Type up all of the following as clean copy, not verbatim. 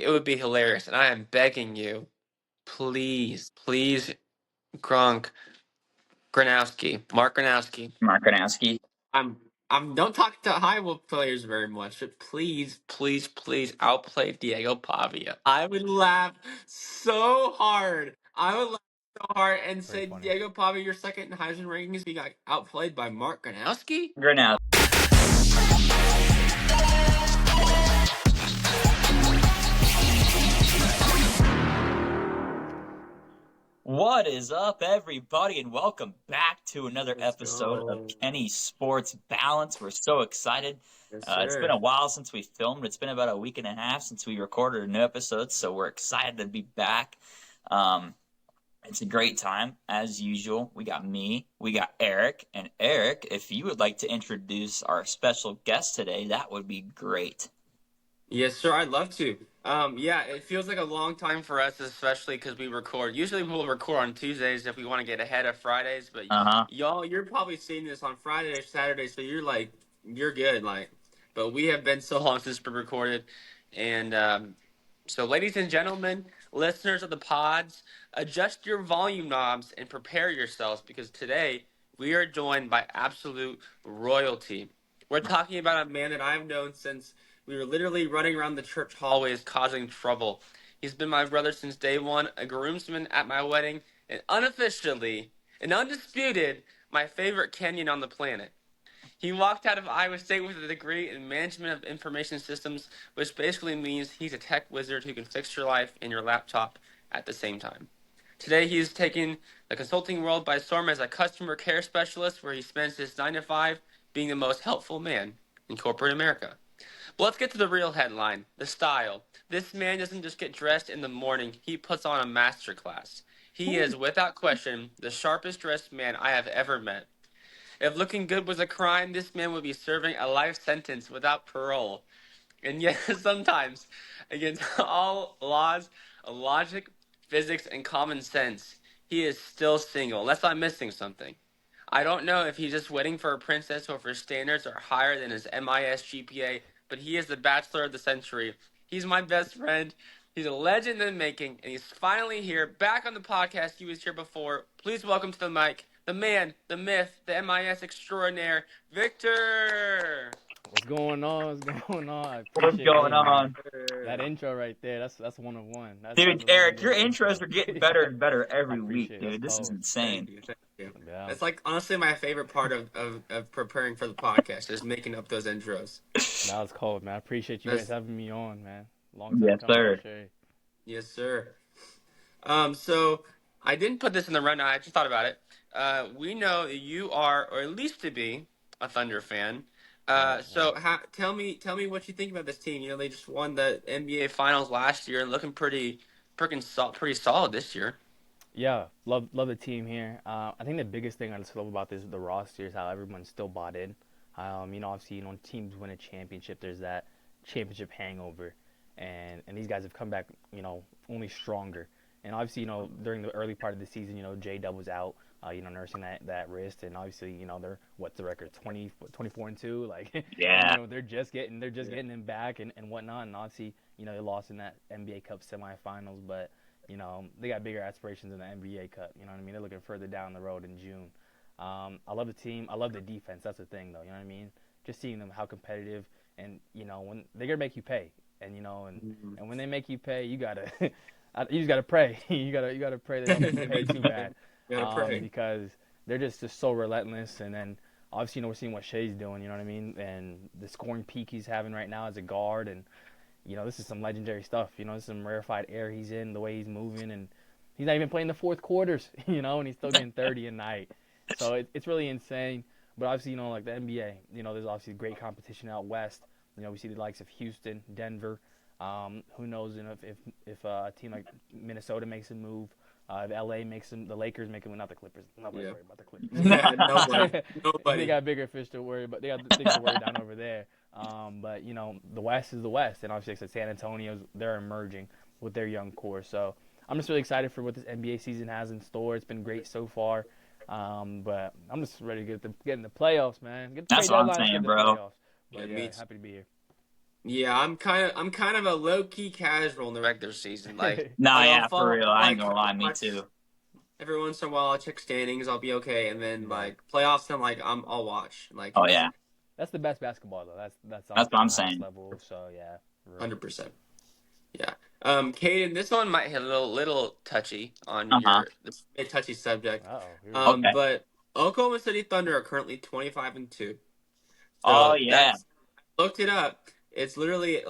it would be hilarious. And I am begging you, please, Gronk, Mark Gronowski. Mark Gronowski. I'm don't talk to Iowa players very much, but please outplay Diego Pavia. I would laugh so hard. I would laugh so hard and Very say, funny. Diego Pavia, you're second in Heisman rankings. You got outplayed by Mark Gronowski. Gronowski. What is up, everybody, and welcome back to another episode of Kenny's Sports Balance. We're so excited. Yes, It's been a while since we filmed. It's been about a week and a half since we recorded a new episode, so we're excited to be back. It's a great time, as usual. We got me, we got Eric, and Eric, if you would like to introduce our special guest today, that would be great. Yes, sir. I'd love to. Yeah, it feels like a long time for us, especially because we record. Usually we'll record on Tuesdays if we want to get ahead of Fridays, but y'all, you're probably seeing this on Friday or Saturday, so you're good. But we have been so long since we recorded, and so ladies and gentlemen, listeners of the pods, adjust your volume knobs and prepare yourselves because today we are joined by absolute royalty. We're talking about a man that I've known since we were literally running around the church hallways causing trouble. He's been my brother since day one, a groomsman at my wedding, and unofficially, and undisputed, my favorite Kenyan on the planet. He walked out of Iowa State with a degree in Management of Information Systems, which basically means he's a tech wizard who can fix your life and your laptop at the same time. Today, he is taking the consulting world by storm as a customer care specialist, where he spends his 9 to 5 being the most helpful man in corporate America. But let's get to the real headline, the style. This man doesn't just get dressed in the morning, he puts on a masterclass. He is, without question, the sharpest dressed man I have ever met. If looking good was a crime, this man would be serving a life sentence without parole. And yet, sometimes, against all laws of logic, physics, and common sense, he is still single, unless I'm missing something. I don't know if he's just waiting for a princess or if his standards are higher than his MIS GPA, but he is the bachelor of the century. He's my best friend. He's a legend in the making, and he's finally here, back on the podcast. He was here before. Please welcome to the mic, the man, the myth, the MIS extraordinaire, Victor. What's going on? What's going on? That intro right there, that's one of one. Dude, Eric, your intros are getting better and better every week, dude. This is insane. Thank you. Yeah. That's like honestly my favorite part of preparing for the podcast is making up those intros. That was cold, man. I appreciate you guys having me on, man. Long time Yes, coming, sir. for sure. Yes, sir. So I didn't put this in the rundown. I just thought about it. We know that you are, or at least to be, a Thunder fan. Tell me what you think about this team. You know, they just won the NBA Finals last year and looking pretty solid this year. Yeah, love the team here. I think the biggest thing I just love about the roster is how everyone's still bought in. Obviously, when teams win a championship, there's that championship hangover, and these guys have come back, only stronger. And obviously, during the early part of the season, J-Dub was out, nursing that wrist, and obviously, they're what's the record, 24-2, like Yeah. they're just getting him back and whatnot, and obviously, they lost in that NBA Cup semifinals, but they got bigger aspirations in the NBA Cup. You know what I mean? They're looking further down the road in June. I love the team. I love the defense. That's the thing, though. You know what I mean? Just seeing them how competitive, and when they're gonna make you pay, and and when they make you pay, you just gotta pray. you gotta pray they don't make you pay too bad. Because they're just so relentless. And then obviously, we're seeing what Shea's doing. You know what I mean? And the scoring peak he's having right now as a guard, and this is some legendary stuff. This is some rarefied air he's in, the way he's moving, and he's not even playing the fourth quarters, and he's still getting 30 a night. So it's really insane. But obviously, like the NBA, there's obviously great competition out west. We see the likes of Houston, Denver. Who knows if a team like Minnesota makes a move, if LA makes them, the Lakers make them, not the Clippers. Nobody's worried about the Clippers. Nobody. They got bigger fish to worry about. They got things to worry down over there. But the West is the West, and obviously, like I said, San Antonio's, they're emerging with their young core. So I'm just really excited for what this NBA season has in store. It's been great so far, but I'm just ready to get in the playoffs, man. That's what I'm saying, bro. But, happy to be here. Yeah, I'm kind of a low key casual in the regular season. Nah, I'll yeah, for follow real. I ain't gonna lie, me watch too. every once in a while. I'll check standings. I'll be okay, and then Yeah. playoffs. I'll watch. Oh yeah, That's the best basketball though. That's that's what honestly I'm the highest saying. level. So yeah, for real. 100%. Yeah. Caden, this one might hit a little touchy on Uh-huh. a touchy subject. Uh-oh. Here we go. Okay. But Oklahoma City Thunder are currently 25-2. Oh So yeah. that's looked it up. It's literally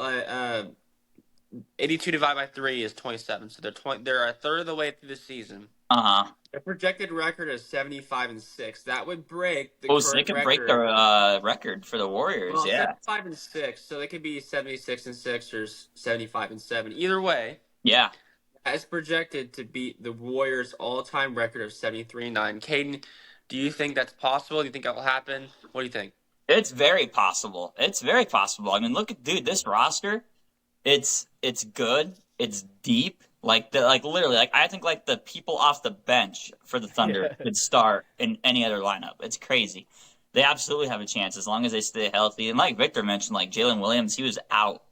82 divided by 3 is 27. So they're a third of the way through the season. Uh-huh. Their projected record is 75-6. That would break the Oh, so they current could break record. the record for the Warriors. Well, Yeah. 75-6, so they could be 76-6 or 75-7. Either way, Yeah. it's projected to beat the Warriors' all-time record of 73-9. Caden, do you think that's possible? Do you think that will happen? What do you think? It's very possible. It's very possible. I mean, look at this roster. It's good. It's deep. Like literally, I think the people off the bench for the Thunder could start in any other lineup. It's crazy. They absolutely have a chance as long as they stay healthy. And like Victor mentioned, like Jalen Williams, he was out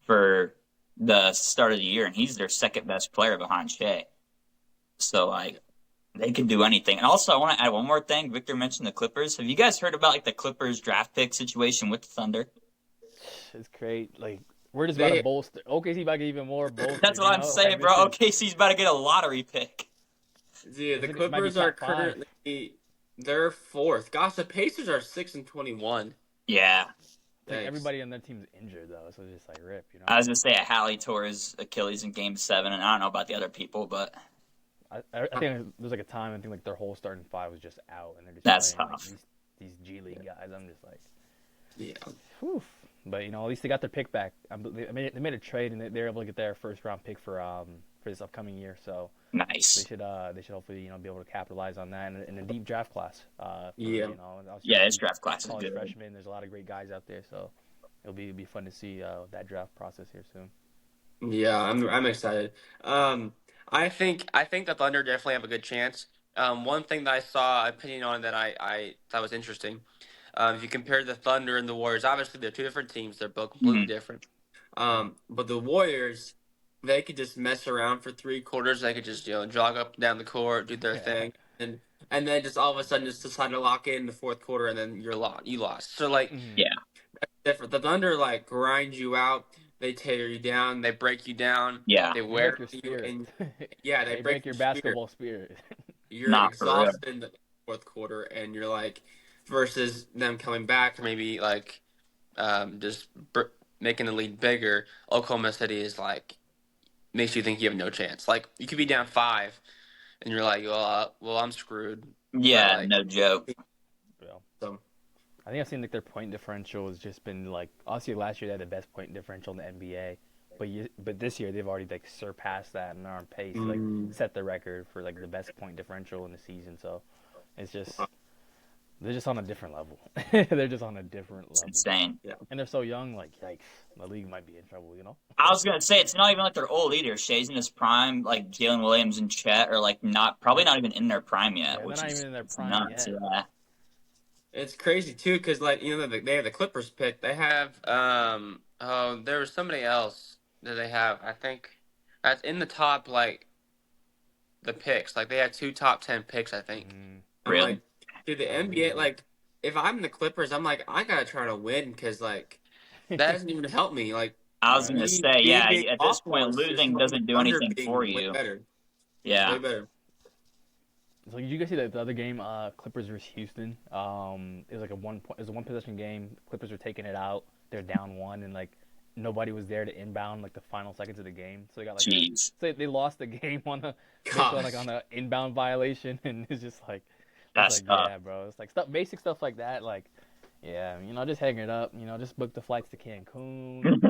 for the start of the year, and he's their second best player behind Shea. So they can do anything. And also, I want to add one more thing. Victor mentioned the Clippers. Have you guys heard about the Clippers draft pick situation with the Thunder? It's great. We're just about to bolster. OKC about to get even more bolster. That's what I'm saying, bro. OKC's about to get a lottery pick. Dude, the Clippers are currently they're fourth. Gosh, the Pacers are 6-21. Yeah. Everybody on their team's injured though, so it's just rip. I was gonna say Hallie tore his Achilles in Game 7, and I don't know about the other people, but I think there's a time I think their whole starting five was just out, and they're just that's playing, tough. These G League guys. I'm just yeah. Whew. But at least they got their pick back. They made a trade, and they're able to get their first round pick for this upcoming year. So nice. They should hopefully be able to capitalize on that in a deep draft class. This draft class is good. Freshmen, there's a lot of great guys out there, so it'll be fun to see that draft process here soon. Yeah, I'm excited. I think the Thunder definitely have a good chance. One thing that I saw opinion on that I thought was interesting. If you compare the Thunder and the Warriors, obviously they're two different teams. They're both completely different. But the Warriors, they could just mess around for 3 quarters. They could just jog up and down the court, do their thing, and then just all of a sudden just decide to lock in the fourth quarter, and then you lost. So that's different. The Thunder grind you out. They tear you down. They break you down. Yeah. They wear your spirit. And they break your basketball spirit. You're exhausted in the fourth quarter, and you're versus them coming back, maybe just making the lead bigger. Oklahoma City is makes you think you have no chance. You could be down 5, and you're well, I'm screwed. Yeah, no joke. So I think I've seen their point differential has just been obviously last year they had the best point differential in the NBA, but this year they've already surpassed that and are on pace set the record for the best point differential in the season. So it's just they're just on a different level. They're just on a different level. It's insane. Yeah. And they're so young, yikes, the league might be in trouble, I was gonna say it's not even they're old either. Shay's in his prime, Jalen Williams and Chet are probably not even in their prime yet. They're not even in their prime nuts, yet. Yeah. It's crazy too, because they have the Clippers pick. They have there was somebody else that they have. I think that's in the top the picks. They had 2 top 10 picks. I think. Really? Dude, the NBA if I'm the Clippers, I'm I gotta try to win because that doesn't even help me. I was gonna say at this point losing doesn't do anything for you. Way better. Yeah. Way better. So did you guys see the other game, Clippers versus Houston? It was it was a 1-possession game. Clippers were taking it out. They're down 1, and nobody was there to inbound the final seconds of the game. So they got so they lost the game on the on the inbound violation, and it's just that's tough. Yeah, bro. It's basic stuff like that. Just hang it up. Just book the flights to Cancun.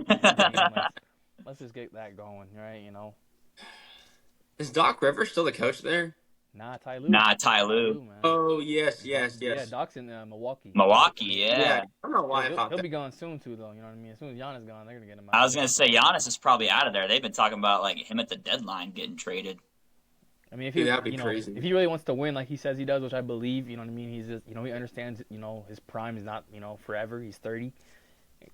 Let's just get that going, right? Is Doc Rivers still the coach there? Nah, Ty Lue. Oh, yes. Yeah, Doc's in Milwaukee. Yeah. I don't know why he'll be gone soon, too, though. You know what I mean? As soon as Giannis is gone, they're going to get him out. I was going to say, Giannis is probably out of there. They've been talking about, him at the deadline getting traded. I mean, if he, that'd be crazy. If he really wants to win like he says he does, which I believe, you know what I mean? He's just, he understands, his prime is not, forever. He's 30.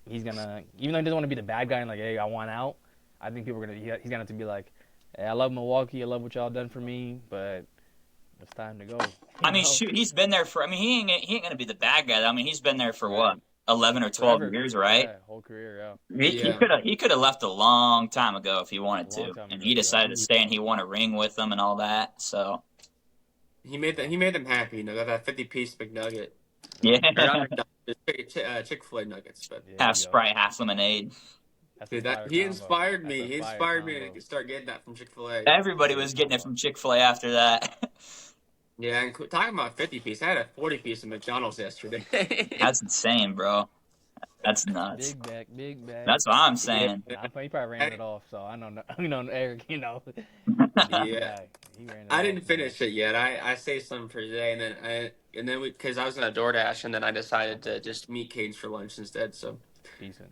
he's gonna, even though he doesn't want to be the bad guy and like, hey, I want out. I think people are gonna, he's gonna have to be like, hey, I love Milwaukee, I love what y'all done for me, but it's time to go. I mean, shoot, he's been there for. I mean, he ain't gonna be the bad guy. I mean, he's been there for what, 11 or 12 Forever. years, right? Yeah, whole career, He could have left a long time ago if he wanted to, and he decided to stay and he won a ring with them and all that. So he made them happy. That 50-piece McNugget. Yeah. Chick-fil-A nuggets, but half Sprite, half lemonade. Dude, he inspired me. He inspired me to start getting that from Chick-fil-A. Everybody was getting it from Chick-fil-A after that. Yeah, and talking about 50-piece, I had a 40-piece of McDonald's yesterday. That's insane, bro. That's nuts. Big bag. That's what I'm saying. Yeah, he probably ran it off, so I don't know. Eric, Yeah. I didn't finish it yet. I saved some for today, and then because I was gonna DoorDash, and then I decided to just meet Cade's for lunch instead. So decent.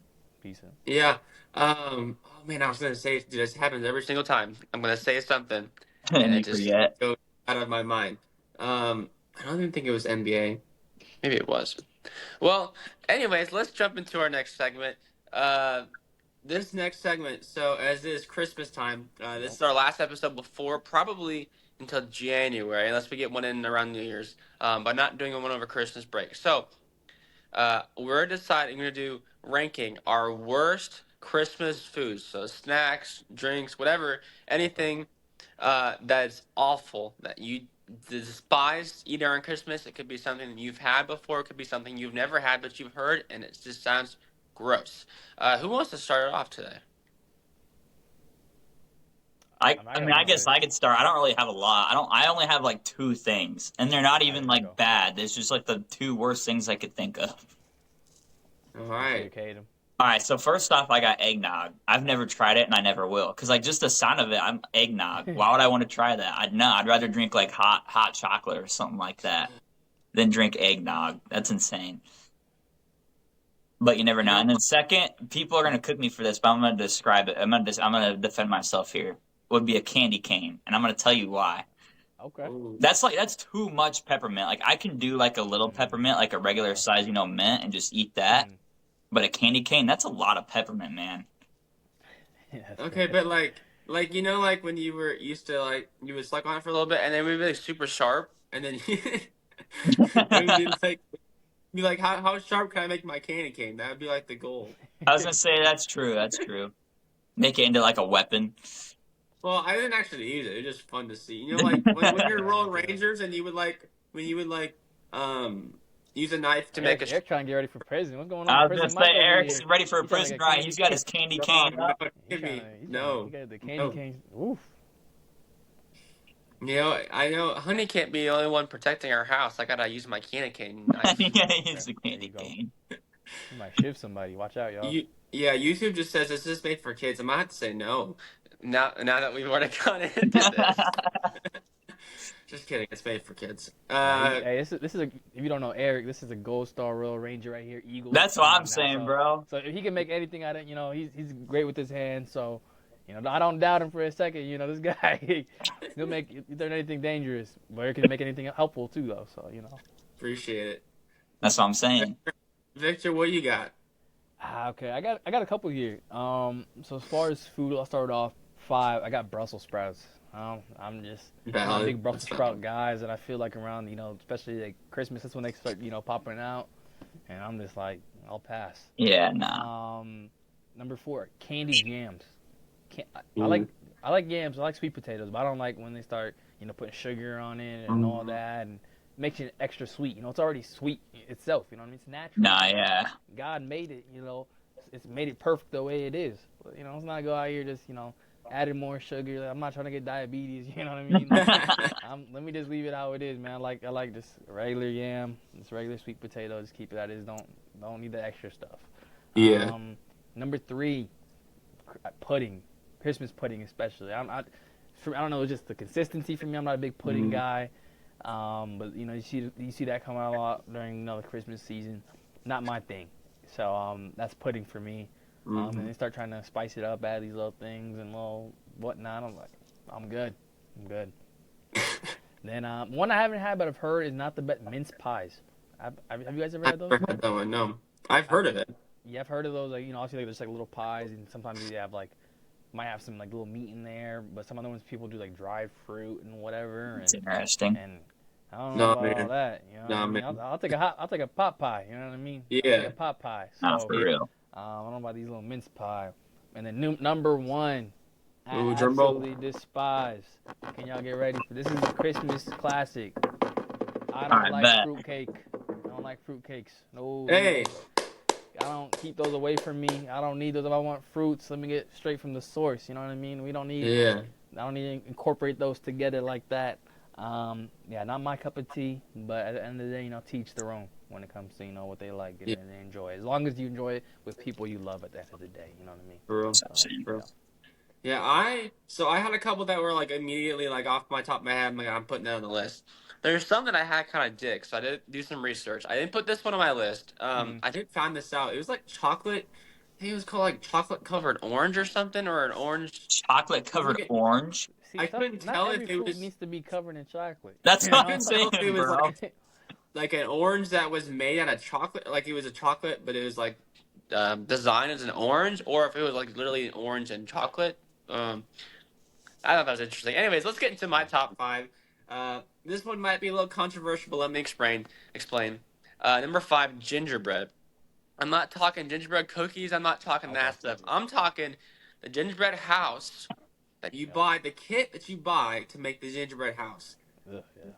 Yeah. Oh man, I was gonna say, dude, this happens every single time. I'm gonna say something, and it just goes out of my mind. I don't even think it was NBA. Maybe it was. Well, anyways, let's jump into our next segment. This next segment, so as it is Christmas time, this is our last episode before probably until January, unless we get one in around New Year's, but not doing one over Christmas break. So we're deciding to do ranking our worst Christmas foods. So snacks, drinks, whatever, anything that's awful that you despise eating on Christmas. It could be something that you've had before. It could be something you've never had but you've heard, and it just sounds gross. Who wants to start it off today? I guess I could start. I don't really have a lot. I only have like 2 things, and they're not even like bad. It's just like the 2 worst things I could think of. All right. All right, so first off, I got eggnog. I've never tried it, and I never will, because like just the sound of it, I'm eggnog. Why would I want to try that? I'd rather drink like hot chocolate or something like that than drink eggnog. That's insane. But you never know. And then second, people are gonna cook me for this, but I'm gonna describe it. I'm gonna defend myself here. Would be a candy cane, and I'm gonna tell you why. Okay. That's too much peppermint. Like I can do like a little peppermint, like a regular size, mint, and just eat that. But a candy cane, that's a lot of peppermint, man. Okay, but like when you were used to you would suck on it for a little bit, and then it would be like super sharp, and then be like, how sharp can I make my candy cane? That would be like the goal. I was gonna say that's true. Make it into like a weapon. Well, I didn't actually use it. It was just fun to see. Like when you were rolling Rangers, and you would use a knife to make a. Eric trying to get ready for prison. What's going on? I was gonna say Eric's ready for a prison ride. He's got his candy cane. No. He got the candy cane. Oof. I know Honey can't be the only one protecting our house. I gotta use my candy cane knife. Yeah, use the candy cane. You might shiv somebody. Watch out, y'all. YouTube just says this is made for kids. I might have to say no. Now that we've already gone into this. Just kidding. It's made for kids. Hey, this is if you don't know Eric, this is a Gold Star Royal Ranger right here. Eagle. That's what I'm saying, bro. So if he can make anything out of it, he's great with his hands. So, I don't doubt him for a second. This guy, he'll make if there's anything dangerous, but he can make anything helpful too, though. So Appreciate it. That's what I'm saying. Victor, what do you got? Okay, I got a couple here. So as far as food, I'll start off 5. I got Brussels sprouts. I'm a big Brussels sprout guys, and I feel like around especially like Christmas, that's when they start popping out, and I'm just like, I'll pass. Yeah, nah. Number 4, candied yams. I like yams. I like sweet potatoes, but I don't like when they start putting sugar on it and all that, and makes it extra sweet. It's already sweet itself. It's natural. Nah, yeah. God made it. It's made it perfect the way it is. But, let's not go out here just adding more sugar. I'm not trying to get diabetes. You know what I mean? Let me just leave it how it is, man. I like this regular yam, this regular sweet potato. Just keep it as is. Don't need the extra stuff. Yeah. Number 3, pudding. Christmas pudding especially. I don't know. It's just the consistency for me. I'm not a big pudding guy. But you see that come out a lot during the Christmas season. Not my thing. So that's pudding for me. And they start trying to spice it up, add these little things and little whatnot. I'm like, I'm good. Then one I haven't had but I've heard is not the best, mince pies. Have you guys ever had those? I've heard that one. No, I've heard of it. Yeah, I've heard of those. Like, obviously like, there's like little pies, and sometimes they have like might have some like little meat in there. But some other ones people do like dried fruit and whatever. It's interesting. And I don't know No, about man. all that. You know what I mean? Man. I'll take a pot pie. You know what I mean? Yeah. I'll take a pot pie. So, Not for real. I don't know about these little mince pie. And then number one, I Ooh, absolutely despise. Can y'all get ready for this? Is a Christmas classic. I don't like fruitcake. I don't like fruitcakes. No. Hey. I don't keep those away from me. I don't need those. If I want fruits, let me get straight from the source. You know what I mean? We don't need. Yeah. I don't need to incorporate those together like that. Yeah, not my cup of tea. But at the end of the day, teach their own when it comes to what they like and they enjoy. As long as you enjoy it with people you love at the end of the day. You know what I mean? For real. For real. Yeah, I had a couple that were like immediately like off my top of my head. I'm like, I'm putting that on the list. There's some that I had kind of dick, so I did do some research. I didn't put this one on my list. I did find this out. It was like chocolate. I think it was called like chocolate covered orange or something, or an orange. Chocolate covered orange. See, I couldn't tell if it was needs to be covered in chocolate. That's what I'm saying, it was bro. like an orange that was made out of chocolate, like it was a chocolate, but it was like designed as an orange, or if it was like literally an orange and chocolate. I thought that was interesting. Anyways, let's get into my top 5. This one might be a little controversial, but let me explain. Number 5, gingerbread. I'm not talking gingerbread cookies. I'm not talking that stuff. I'm talking the gingerbread house that you buy, the kit that you buy to make the gingerbread house.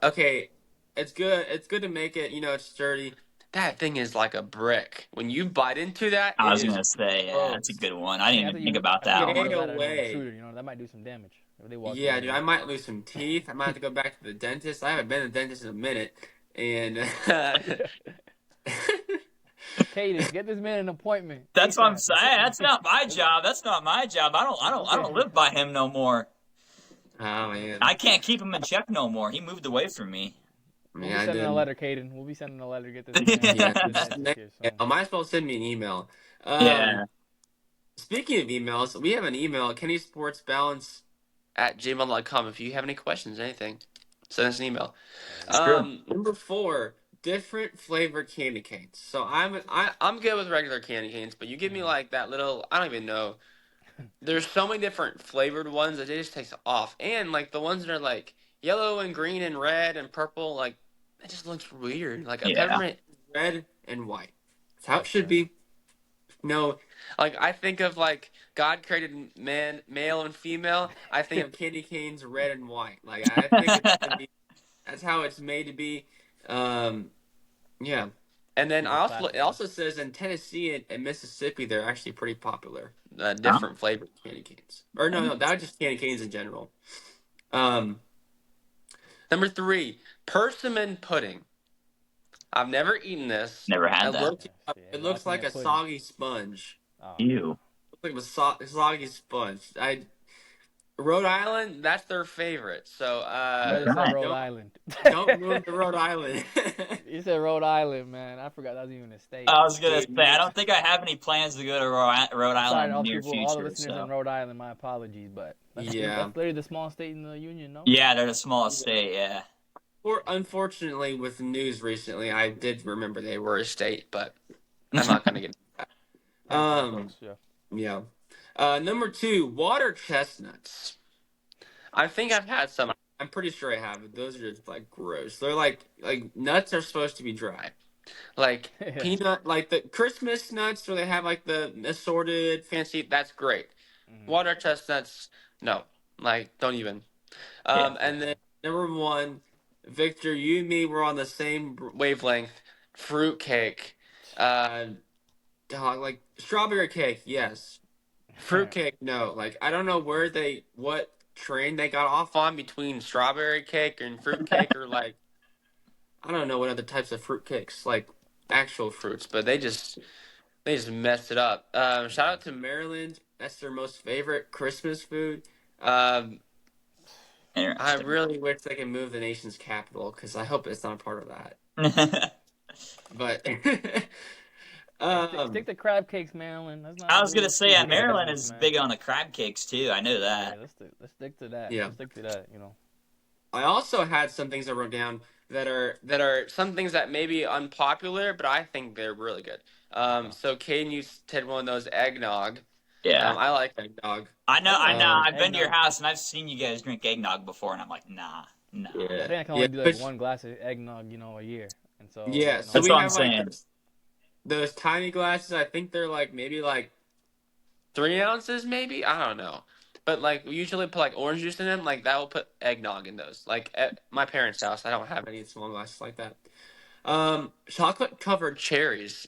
Okay, it's good. It's good to make it. It's sturdy. That thing is like a brick. When you bite into that, I was gonna say, yeah, that's a good one. I didn't even think about that one. That might do some damage. Yeah, dude, I might lose some teeth. I might have to go back to the dentist. I haven't been to the dentist in a minute, and Caden, get this man an appointment. That's what I'm saying. That's not my job. That's not my job. I don't live by him no more. Oh man, I can't keep him in check no more. He moved away from me. We'll be sending a letter, Caden. We'll be sending a letter to get this. I might as well send me an email. Yeah. Speaking of emails, we have an email, kennysportsbalance@gmail.com. If you have any questions, anything, send us an email. Number 4, different flavored candy canes. So I'm good with regular candy canes, but you give me like that little, I don't even know. There's so many different flavored ones that they just taste off, and like the ones that are like yellow and green and red and purple, like it just looks weird. Like a peppermint, red and white. That's how it should be. No, like I think of like God created man, male and female. I think of candy canes red and white. Like I think that's how it's made to be. Yeah. And then it also says in Tennessee and Mississippi they're actually pretty popular. Different flavored candy canes. Or no, that was just candy canes in general. Number 3, persimmon pudding. I've never eaten this. Never had that. It looks like a soggy sponge. Ew. It looks like a soggy sponge. Rhode Island, that's their favorite. So Rhode Island. Don't move to Rhode Island. You said Rhode Island, man. I forgot that was even a state. I was gonna say I don't think I have any plans to go to Rhode Island in the near future. All the listeners in Rhode Island, my apologies, but that's literally the smallest state in the union, no? Yeah, they're the smallest state. Yeah. Unfortunately, with the news recently, I did remember they were a state, but I'm not gonna get into that. Yeah. Number 2, water chestnuts. I think I've had some. I'm pretty sure I have. Those are just like gross. They're like nuts are supposed to be dry. Like peanut, like the Christmas nuts where they have like the assorted fancy. That's great. Water chestnuts, no. Like don't even. And then number 1, Victor, you and me were on the same wavelength. Fruitcake. Like strawberry cake, yes. Fruitcake, no. Like I don't know what train they got off on between strawberry cake and fruitcake, or like I don't know what other types of fruitcakes, like actual fruits, but they just messed it up. Shout out to Maryland. That's their most favorite Christmas food. I really wish they could move the nation's capital because I hope it's not a part of that. But stick to crab cakes, Maryland. I was gonna say, Maryland is big on the crab cakes too. I know that. Yeah, let's stick to that. Yeah, let's stick to that. I also had some things I wrote down that are some things that may be unpopular, but I think they're really good. So Caden, you said one of those eggnog. Yeah. I like eggnog. I know. I've been to your Eggnog. house and I've seen you guys drink eggnog before, and I'm like, nah. I Yeah. think I can only do like one glass of eggnog, a year, and so Yeah. So That's we what I'm have like saying. those tiny glasses. I think they're like maybe like 3 ounces, maybe. I don't know. But like we usually put like orange juice in them. Like that will put eggnog in those. Like at my parents' house, I don't have any small glasses like that. Chocolate covered cherries.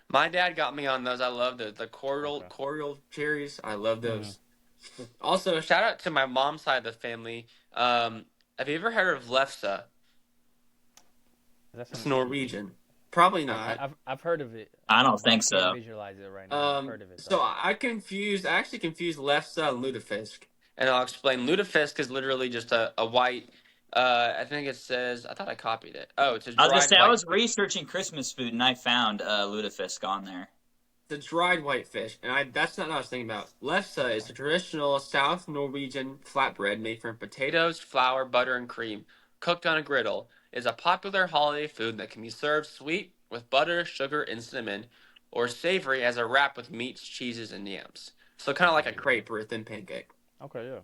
My dad got me on those. I love those. The cordial cherries. I love those. Also, shout out to my mom's side of the family. Have you ever heard of lefse? It's Norwegian. Probably not. I've heard of it. I don't think so. I can't visualize it right now. I've heard of it. So I actually confused lefse and lutefisk. And I'll explain. Lutefisk is literally just a white. I think it says. I thought I copied it. Oh, it's a dried. I was gonna say white I was researching Christmas food and I found lutefisk on there. It's a dried white fish, and that's not what I was thinking about. Lefse is a traditional South Norwegian flatbread made from potatoes, flour, butter, and cream, cooked on a griddle. It is a popular holiday food that can be served sweet with butter, sugar, and cinnamon, or savory as a wrap with meats, cheeses, and yams. So kind of like a crepe or a thin pancake. Okay, yeah.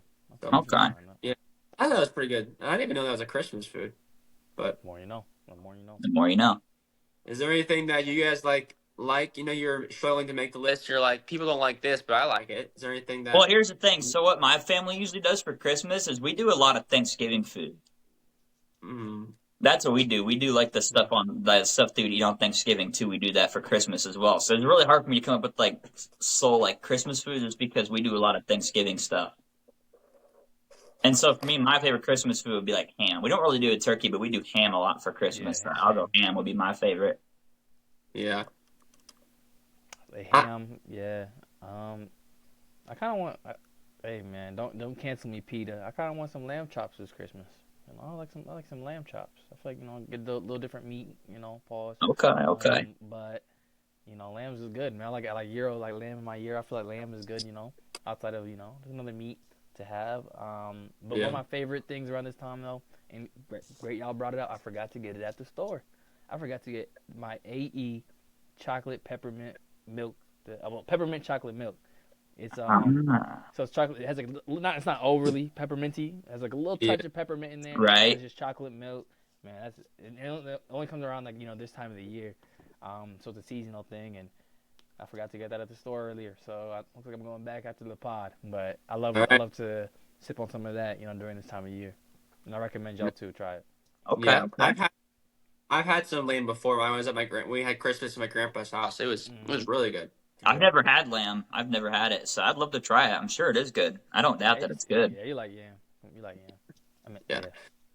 Okay. Yeah, I thought it was pretty good. I didn't even know that was a Christmas food. But the more you know. The more you know. The more you know. Is there anything that you guys like, you're struggling to make the list. You're like, people don't like this, but I like it. Is there anything that... Well, here's the thing. So what my family usually does for Christmas is we do a lot of Thanksgiving food. That's what we do. We do like the stuff that you eat on Thanksgiving too. We do that for Christmas as well. So it's really hard for me to come up with like Christmas food, just because we do a lot of Thanksgiving stuff. And so for me, my favorite Christmas food would be like ham. We don't really do a turkey, but we do ham a lot for Christmas. Yeah, I'll go ham would be my favorite. Yeah. The ham, yeah. I kind of want. Hey man, don't cancel me, Peter. I kind of want some lamb chops this Christmas. I like some lamb chops. I feel like get a little different meat. Pause. Okay. But lambs is good, man. I like gyro, like lamb in my ear. I feel like lamb is good. Outside of there's another meat to have. But one of my favorite things around this time though, and great y'all brought it up. I forgot to get it at the store. I forgot to get my AE chocolate peppermint milk. Peppermint chocolate milk. It's so it's chocolate. It has it's not overly pepperminty. It has like a little touch of peppermint in there. Right. It's just chocolate milk. Man, it only comes around this time of the year. So it's a seasonal thing, and I forgot to get that at the store earlier. So it looks like I'm going back after the pod. But I love to sip on some of that, during this time of year. And I recommend y'all too try it. Okay. Yeah, I've had some lamb before. When I was at we had Christmas at my grandpa's house. It was really good. I've never had lamb. I've never had it, so I'd love to try it. I'm sure it is good. I don't doubt that it's good. Yeah, you like yam. Yeah.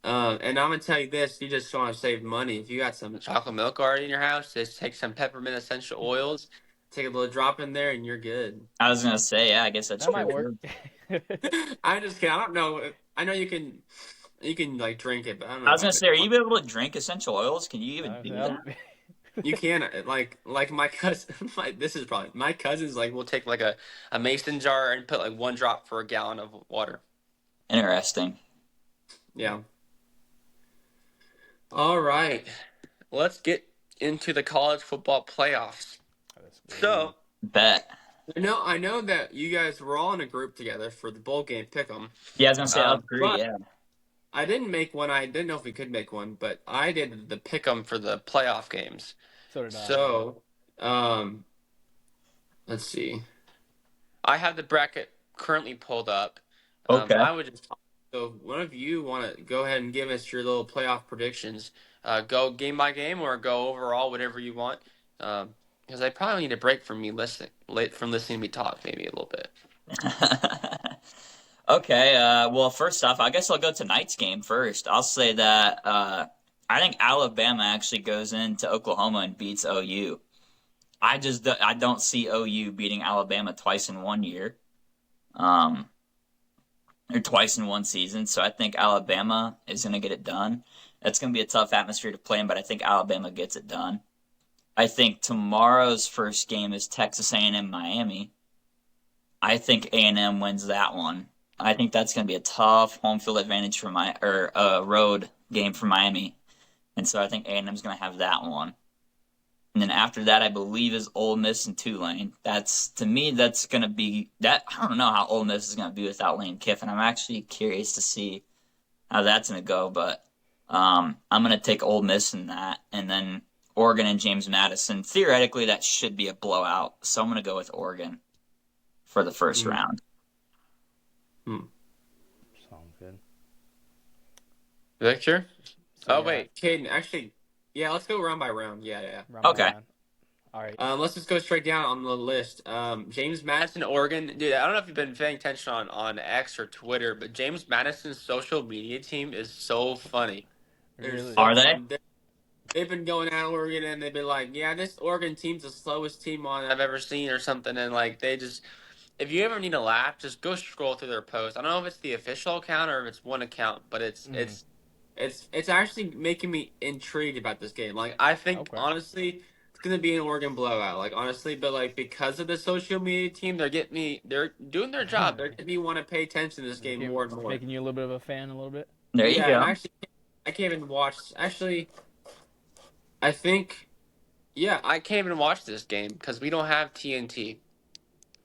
And I'm gonna tell you this: you just want to save money. If you got some chocolate milk already in your house, just take some peppermint essential oils, take a little drop in there, and you're good. I was gonna say, yeah, I guess that's that might work. I'm just kidding. I don't know. I know you can like drink it, but I don't know. I was gonna say, are you able to drink essential oils? Can you even do that? You can, like my cousin. My cousins will take like a mason jar and put like 1 drop for a gallon of water. Interesting. Yeah. All right, let's get into the college football playoffs. So, bet. I know that you guys were all in a group together for the bowl game pick'em. Yeah, I was gonna say, I agree. Yeah. I didn't make one. I didn't know if we could make one, but I did the pick'em for the playoff games. So did I. So, let's see. I have the bracket currently pulled up. Okay. I would just. So, one of you want to go ahead and give us your little playoff predictions? Go game by game or go overall, whatever you want. Because I probably need a break from listening to me talk, maybe a little bit. Okay, well, first off, I guess I'll go tonight's game first. I'll say that I think Alabama actually goes into Oklahoma and beats OU. I don't see OU beating Alabama twice in 1 year, or twice in one season. So I think Alabama is going to get it done. That's going to be a tough atmosphere to play in, but I think Alabama gets it done. I think tomorrow's first game is Texas A&M Miami. I think A&M wins that one. I think that's going to be a tough home field advantage for road game for Miami. And so I think A&M's going to have that one. And then after that, I believe is Ole Miss and Tulane. To me, that's going to be that. I don't know how Ole Miss is going to be without Lane Kiffin. I'm actually curious to see how that's going to go. But I'm going to take Ole Miss in that, and then Oregon and James Madison. Theoretically, that should be a blowout. So I'm going to go with Oregon for the first round. Sounds good. Victor? So, wait, Caden. Actually, yeah, let's go round by round. Yeah. Okay. All right. Let's just go straight down on the list. James Madison, Oregon. Dude, I don't know if you've been paying attention on X or Twitter, but James Madison's social media team is so funny. Really? Are they? They've been going at Oregon, and they've been like, yeah, this Oregon team's the slowest team I've ever seen or something. And, like, they just... If you ever need a laugh, just go scroll through their posts. I don't know if it's the official account or if it's one account, but it's actually making me intrigued about this game. Like, I think, honestly... It's gonna be an Oregon blowout, like honestly, but like because of the social media team, they're doing their job. They're getting me want to pay attention to this game more and more. Making you a little bit of a fan, a little bit. There you go. Actually, I can't even watch. Actually, I think, I can't even watch this game because we don't have TNT.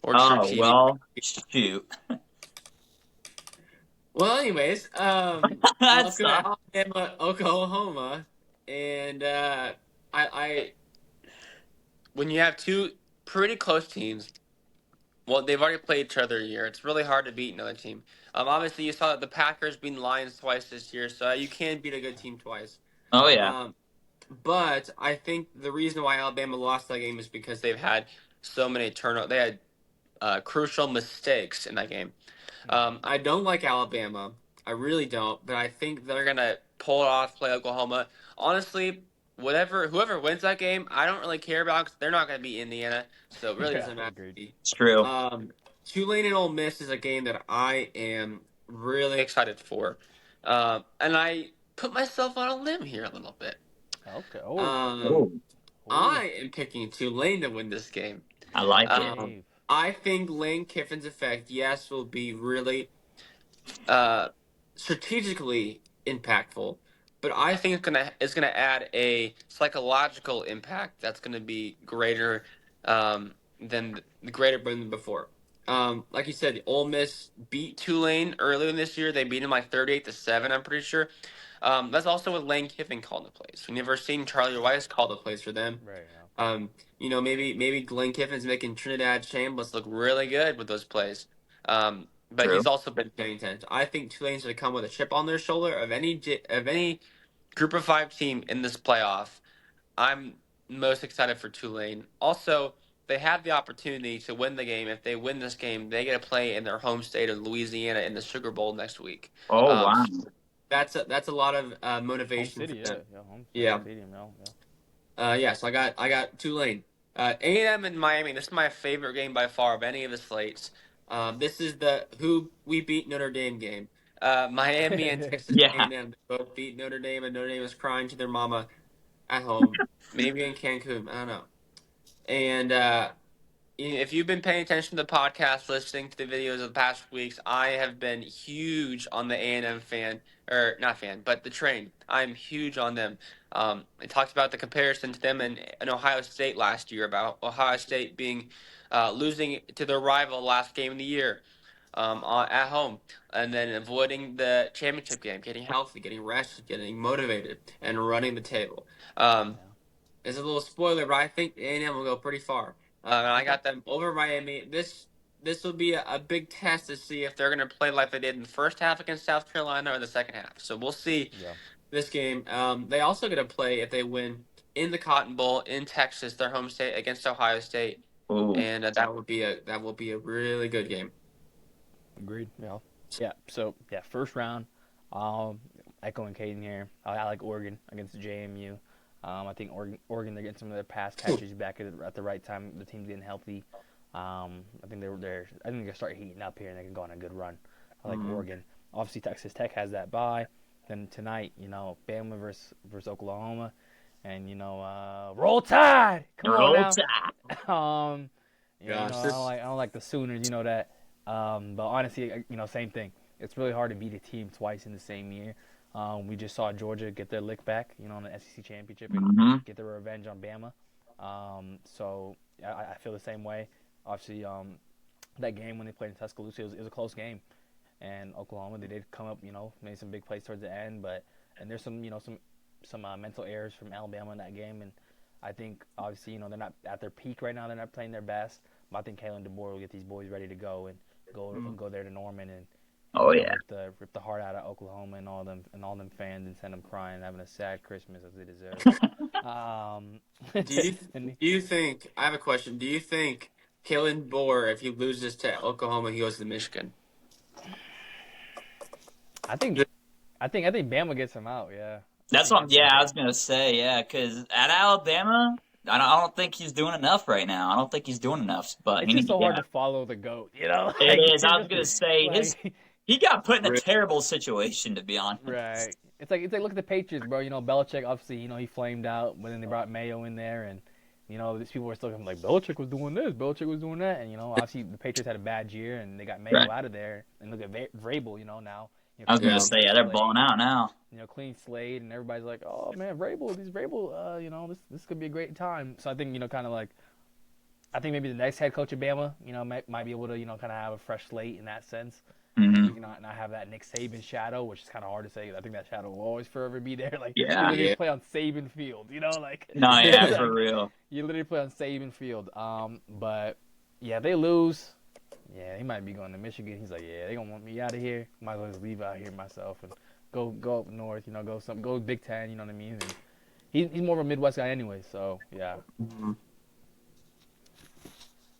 Or TV. Well, shoot. Well, anyways, let's go to Alabama, Oklahoma, and I. When you have two pretty close teams, well, they've already played each other a year. It's really hard to beat another team. Obviously, you saw that the Packers beat the Lions twice this year, so you can beat a good team twice. Oh, yeah. But I think the reason why Alabama lost that game is because they've had so many turnovers. They had crucial mistakes in that game. I don't like Alabama. I really don't. But I think they're going to pull it off, play Oklahoma. Honestly, whoever wins that game, I don't really care about because they're not going to beat Indiana, so it really doesn't matter. It's true. Tulane and Ole Miss is a game that I am really excited for, and I put myself on a limb here a little bit. Okay. I am picking Tulane to win this game. I like it. I think Lane Kiffin's effect, will be really strategically impactfthe. But I think it's gonna add a psychological impact that's gonna be greater than before. Like you said, Ole Miss beat Tulane earlier in this year. They beat them like 38-7. I'm pretty sure. That's also what Lane Kiffin called the plays. We've never seen Charlie Weiss call the plays for them. Right. Yeah. Maybe Lane Kiffin's making Trinidad Chambliss look really good with those plays. But True. He's also been paying attention. I think Tulane's going to come with a chip on their shoulder of any Group of 5 team in this playoff. I'm most excited for Tulane. Also, they have the opportunity to win the game. If they win this game, they get to play in their home state of Louisiana in the Sugar Bowl next week. Oh, wow. That's a lot of motivation. Home city, for them. Yeah. Stadium, yeah. So I got Tulane. A&M and Miami. This is my favorite game by far of any of the slates. This is the who we beat Notre Dame game. Miami and Texas A&M both beat Notre Dame, and Notre Dame was crying to their mama at home. Maybe in Cancun. I don't know. And if you've been paying attention to the podcast, listening to the videos of the past weeks, I have been huge on the A&M but the train. I'm huge on them. I talked about the comparison to them in Ohio State last year, about Ohio State being losing to their rival last game of the year at home, and then avoiding the championship game, getting healthy, getting rested, getting motivated, and running the table. It's a little spoiler, but I think A&M will go pretty far. And I got them over Miami. This will be a big test to see if they're going to play like they did in the first half against South Carolina or the second half. So we'll see this game. They also going to play if they win in the Cotton Bowl in Texas, their home state, against Ohio State. Ooh. And that will be a really good game. Agreed. Yeah. So first round. Echoing Caden here. I like Oregon against JMU. I think Oregon they're getting some of their pass catches back at the right time. The team's getting healthy. I think they're gonna start heating up here and they can go on a good run. I like Oregon. Obviously Texas Tech has that bye. Then tonight, Bama versus Oklahoma, and Roll Tide. Come on now. I don't like the Sooners. You know that. But honestly, same thing. It's really hard to beat a team twice in the same year. We just saw Georgia get their lick back, in the SEC championship and get their revenge on Bama. So I feel the same way. Obviously, that game when they played in Tuscaloosa, it was a close game. And Oklahoma, they did come up, made some big plays towards the end, and there's some mental errors from Alabama in that game, and I think obviously they're not at their peak right now, they're not playing their best, but I think Kalen DeBoer will get these boys ready to go and go there to Norman and rip the heart out of Oklahoma and all them fans and send them crying and having a sad Christmas as they deserve. Do you think? I have a question. Do you think Kalen DeBoer, if he loses to Oklahoma, he goes to Michigan? I think Bama gets him out. Yeah. That's what. Yeah, I was gonna say. Yeah, because at Alabama, I don't think he's doing enough right now. I don't think he's doing enough. But it's just so hard to follow the GOAT. It is. I was gonna say he got put in a terrible situation, to be honest. Right. It's like look at the Patriots, bro. Belichick obviously he flamed out, but then they brought Mayo in there, and these people were still like Belichick was doing this, Belichick was doing that, and obviously the Patriots had a bad year, and they got Mayo out of there, and look at Vrabel, now. I was gonna say, they're balling out now. Clean slate, and everybody's like, "Oh man, Vrabel, this could be a great time." So I think kind of like, I think maybe the next head coach of Bama, might be able to kind of have a fresh slate in that sense. Mm-hmm. Not have that Nick Saban shadow, which is kind of hard to say. I think that shadow will always forever be there. Like you literally play on Saban Field, like. No, yeah, for real. You literally play on Saban Field. But yeah, they lose. Yeah, he might be going to Michigan. He's like, yeah, they gonna want me out of here. Might as well just leave out here myself and go up north. Go Big Ten. You know what I mean? And he's more of a Midwest guy anyway. So yeah. Mm-hmm.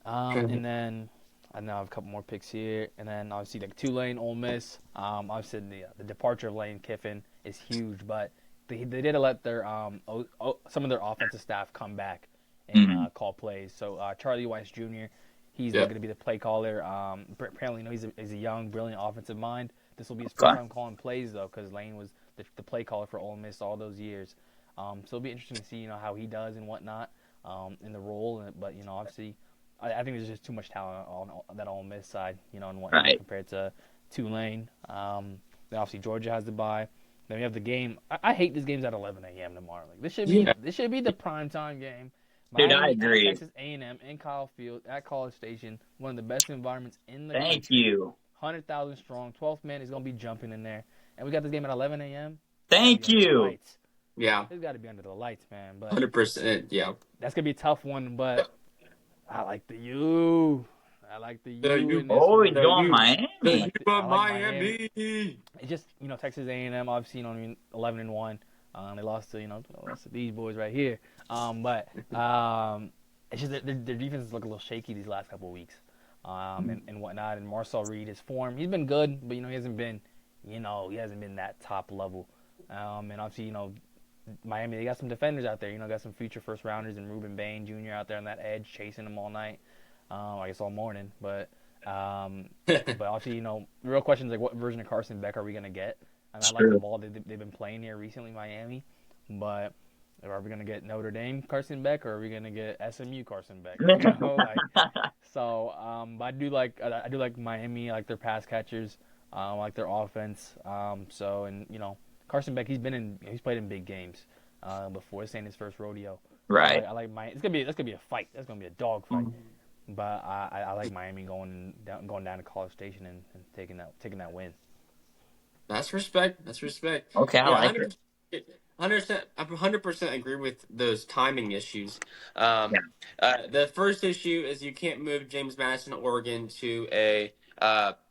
And then I now have a couple more picks here, and then obviously like Tulane, Ole Miss. Obviously the departure of Lane Kiffin is huge, but they did let their some of their offensive staff come back and call plays. So Charlie Weiss Jr. He's going to be the play caller. Apparently, he's a young, brilliant offensive mind. This will be his first time calling plays, though, because Lane was the play caller for Ole Miss all those years. So it'll be interesting to see, how he does and whatnot in the role. But, obviously, I think there's just too much talent on that Ole Miss side, and whatnot compared to Tulane. Then, obviously, Georgia has the bye. Then we have the game. I hate this game's at 11 a.m. tomorrow. Like this should be the primetime game. Dude, I agree. Texas A&M in Kyle Field at College Station, one of the best environments in the country. Thank you. 100,000 strong. 12th man is going to be jumping in there. And we got this game at 11 a.m. Thank you. Yeah. It's got to be under the lights, man. But 100%, yeah. That's going to be a tough one, but I like the U. I like the U. Oh, he's going Miami. Miami. It's just, Texas A&M, obviously, 11-1. They lost to these boys right here. But it's just their defense look a little shaky these last couple of weeks, and whatnot. And Marcel Reed, his form, he's been good, but he hasn't been that top level. And obviously, Miami, they got some defenders out there. Got some future first rounders and Ruben Bain Jr. out there on that edge, chasing them all night. I guess all morning. But obviously, the real question is like, what version of Carson Beck are we gonna get? I like the ball they've been playing here recently, Miami, but are we going to get Notre Dame Carson Beck or are we going to get SMU Carson Beck? But I do like Miami. I like their pass catchers. I like their offense. Carson Beck, he's played in big games before. This ain't his first rodeo. Right. I like Miami. That's gonna be a fight. That's gonna be a dog fight. But I like Miami going down to College Station and taking that win. That's respect. Okay, I like it. 100% agree with those timing issues. The first issue is you can't move James Madison, Oregon to a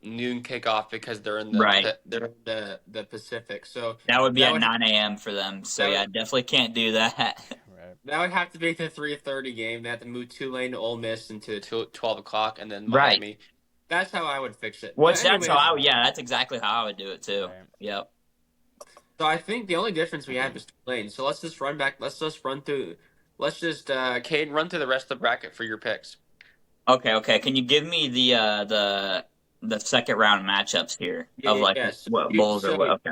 noon kickoff because they're in the Pacific. So that would be at 9 a.m. for them. So definitely can't do that. Right. That would have to be the 3:30 game. They have to move Tulane to Ole Miss into 12 o'clock, and then Miami. Right. That's how I would fix it. That's exactly how I would do it too. Right. Yep. So I think the only difference we have is Tulane. So let's just run back. Caden, run through the rest of the bracket for your picks. Okay. Can you give me the second round matchups here what bowls or what? Okay.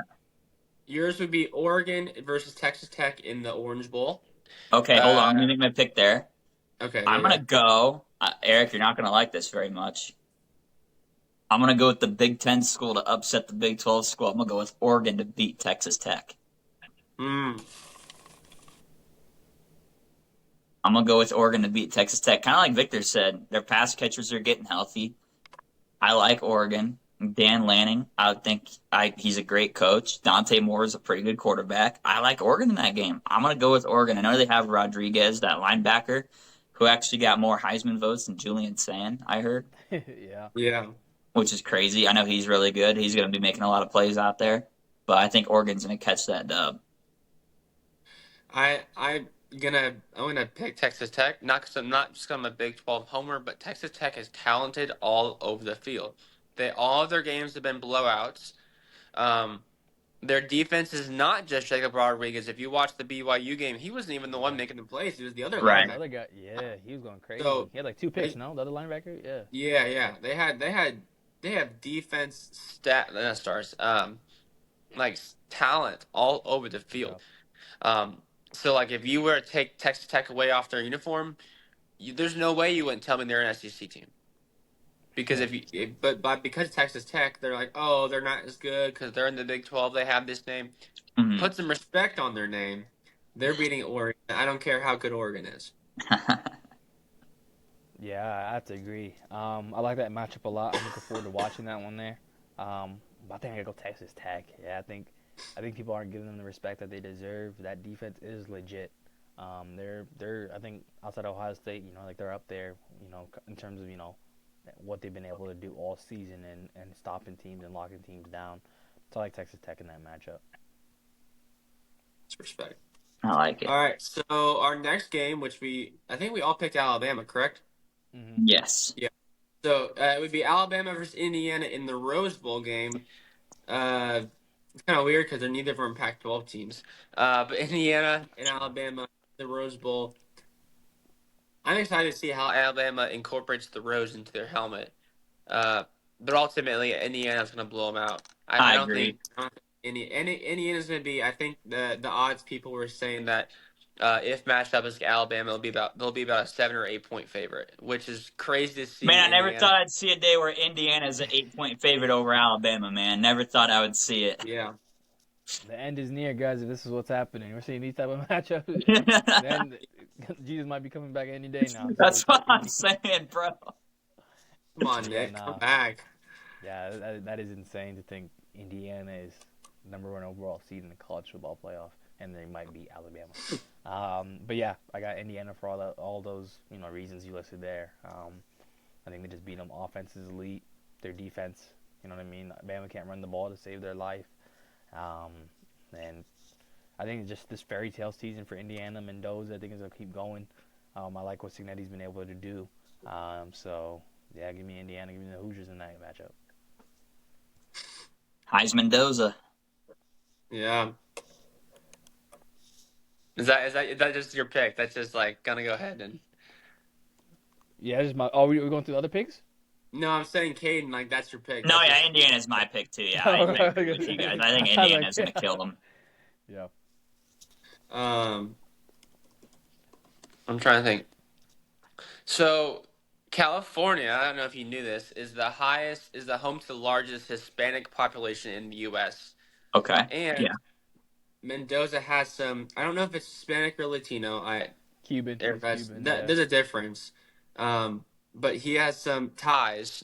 Yours would be Oregon versus Texas Tech in the Orange Bowl. Okay, hold on. I'm gonna make my pick there. Okay. I'm gonna go. Eric, you're not gonna like this very much. I'm going to go with the Big 10 school to upset the Big 12 school. I'm going to go with Oregon to beat Texas Tech. I'm I'm going to go with Oregon to beat Texas Tech. Kind of like Victor said, their pass catchers are getting healthy. I like Oregon. Dan Lanning, I think he's a great coach. Dante Moore is a pretty good quarterback. I like Oregon in that game. I'm going to go with Oregon. I know they have Rodriguez, that linebacker, who actually got more Heisman votes than Julian Sand, I heard. Yeah. Which is crazy. I know he's really good. He's going to be making a lot of plays out there. But I think Oregon's going to catch that dub. I'm gonna pick Texas Tech. Not just because I'm a Big 12 homer, but Texas Tech is talented all over the field. All of their games have been blowouts. Their defense is not just Jacob Rodriguez. If you watch the BYU game, he wasn't even the one making the plays. He was the other Right. linebacker. The other guy, he was going crazy. So, he had like 2 picks, no? The other linebacker, Yeah. They have defense stars, like talent all over the field. Yeah. So like if you were to take Texas Tech away off their uniform, there's no way you wouldn't tell me they're an SEC team. Because because Texas Tech, they're like, oh, they're not as good because they're in the Big 12. They have this name. Mm-hmm. Put some respect on their name. They're beating Oregon. I don't care how good Oregon is. Yeah, I have to agree. I like that matchup a lot. I'm looking forward to watching that one there. But I think I gotta go Texas Tech. Yeah, I think people aren't giving them the respect that they deserve. That defense is legit. They're I think outside Ohio State, like they're up there, in terms of what they've been able to do all season and stopping teams and locking teams down. So I like Texas Tech in that matchup. It's respect. I like it. All right, so our next game, which I think we all picked Alabama, correct? Mm-hmm. Yes. Yeah. So it would be Alabama versus Indiana in the Rose Bowl game. It's kind of weird because they're neither from Pac-12 teams. But Indiana and Alabama, the Rose Bowl. I'm excited to see how Alabama incorporates the rose into their helmet. But ultimately, Indiana's going to blow them out. I don't agree. Indiana's going to be. I think the odds people were saying that if matched up as Alabama, they'll be about a 7 or 8 point favorite, which is crazy to see. Man, I never thought I'd see a day where Indiana's an 8 point favorite over Alabama. Man, never thought I would see it. Yeah. The end is near, guys. If this is what's happening, we're seeing these type of matchups. Then Jesus might be coming back any day now. So that's what I'm saying, bro. Come on, Nick. Come back. Yeah, that is insane to think Indiana is #1 overall seed in the college football playoff, and they might beat Alabama. But yeah, I got Indiana for all those reasons you listed there. I think they just beat them. Offense is elite. Their defense, you know what I mean. Alabama can't run the ball to save their life. And I think just this fairy tale season for Indiana, Mendoza, I think is going to keep going. I like what Cignetti's been able to do. So, yeah, give me Indiana, give me the Hoosiers in that matchup. Heisman Mendoza. Yeah. Is that just your pick? That's just like going to go ahead and... Yeah, just my... Oh, we're going through the other picks? No, I'm saying Caden, like, that's your pick. No, yeah, Indiana's my pick, too. Yeah, I agree with you guys. I think Indiana's going to kill them. Yeah. I'm trying to think. So, California, I don't know if you knew this, is the home to the largest Hispanic population in the U.S. Okay. And Mendoza has some, I don't know if it's Hispanic or Latino. Cuban. There's a difference. But he has some ties.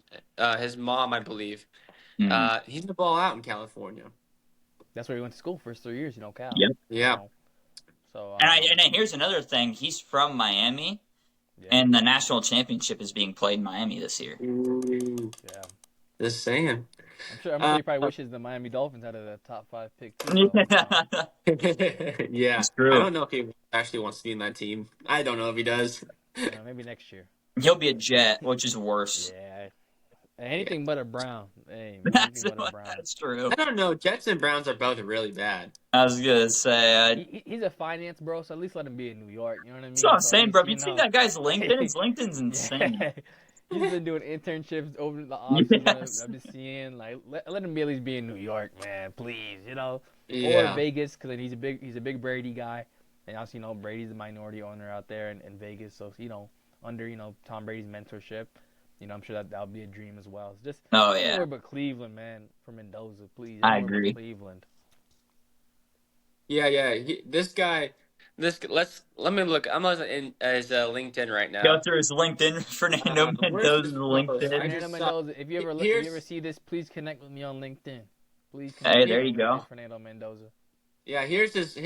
His mom, I believe. Mm-hmm. He's the ball out in California. That's where he went to school first 3 years, Cal. Yep. Yeah. So. And here's another thing. He's from Miami, and the national championship is being played in Miami this year. Ooh. Yeah. Just saying. I'm sure he probably wishes the Miami Dolphins had a top 5 pick too. Yeah. It's true. I don't know if he actually wants to be in that team. I don't know if he does. Maybe next year. He'll be a Jet, which is worse. Yeah. Anything but a Brown. Hey, that's true. I don't know. Jets and Browns are both really bad. I was going to say... He's a finance bro, so at least let him be in New York. You know what I mean? That's what I'm saying, bro. You seen that guy's LinkedIn? His LinkedIn's insane. He's been doing internships over the offseason. I've been seeing, like, let him at least be in New York, man, please, Or Vegas, because he's a big Brady guy. And also, Brady's a minority owner out there in Vegas, so under Tom Brady's mentorship, I'm sure that'll be a dream as well. It's just anywhere but Cleveland, man, for Mendoza, please. I agree. Cleveland. Yeah. This guy, Let me look. I'm on his LinkedIn right Go now. through his LinkedIn. Fernando Where's Mendoza's this post? LinkedIn. I Fernando just saw. Mendoza. If you ever see this, please connect with me on LinkedIn. Please connect Hey, with me there on you go. LinkedIn, Fernando Mendoza. Yeah, here's his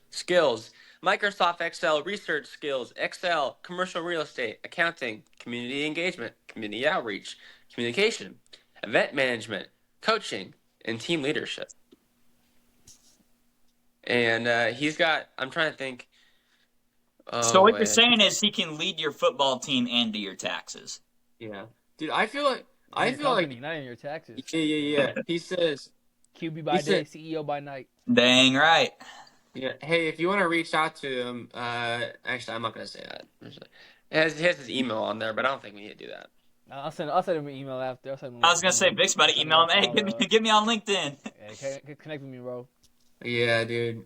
skills: Microsoft Excel research skills, Excel, commercial real estate, accounting, community engagement, community outreach, communication, event management, coaching, and team leadership. And he's got. I'm trying to think. So Oh what you're man, saying is he can lead your football team and do your taxes. yeah, dude. I feel In your like company, not in your taxes. yeah. He says QB he by day, said CEO by night. Dang right. yeah. Hey, if you want to reach out to him, actually, I'm not gonna say that. He has his email on there, but I don't think we need to do that. I'll send him an email after. I'll send him. I was gonna say Vic's about to Send him email a him. Hey, follow. get me on LinkedIn. Hey, connect with me, bro. Yeah, dude.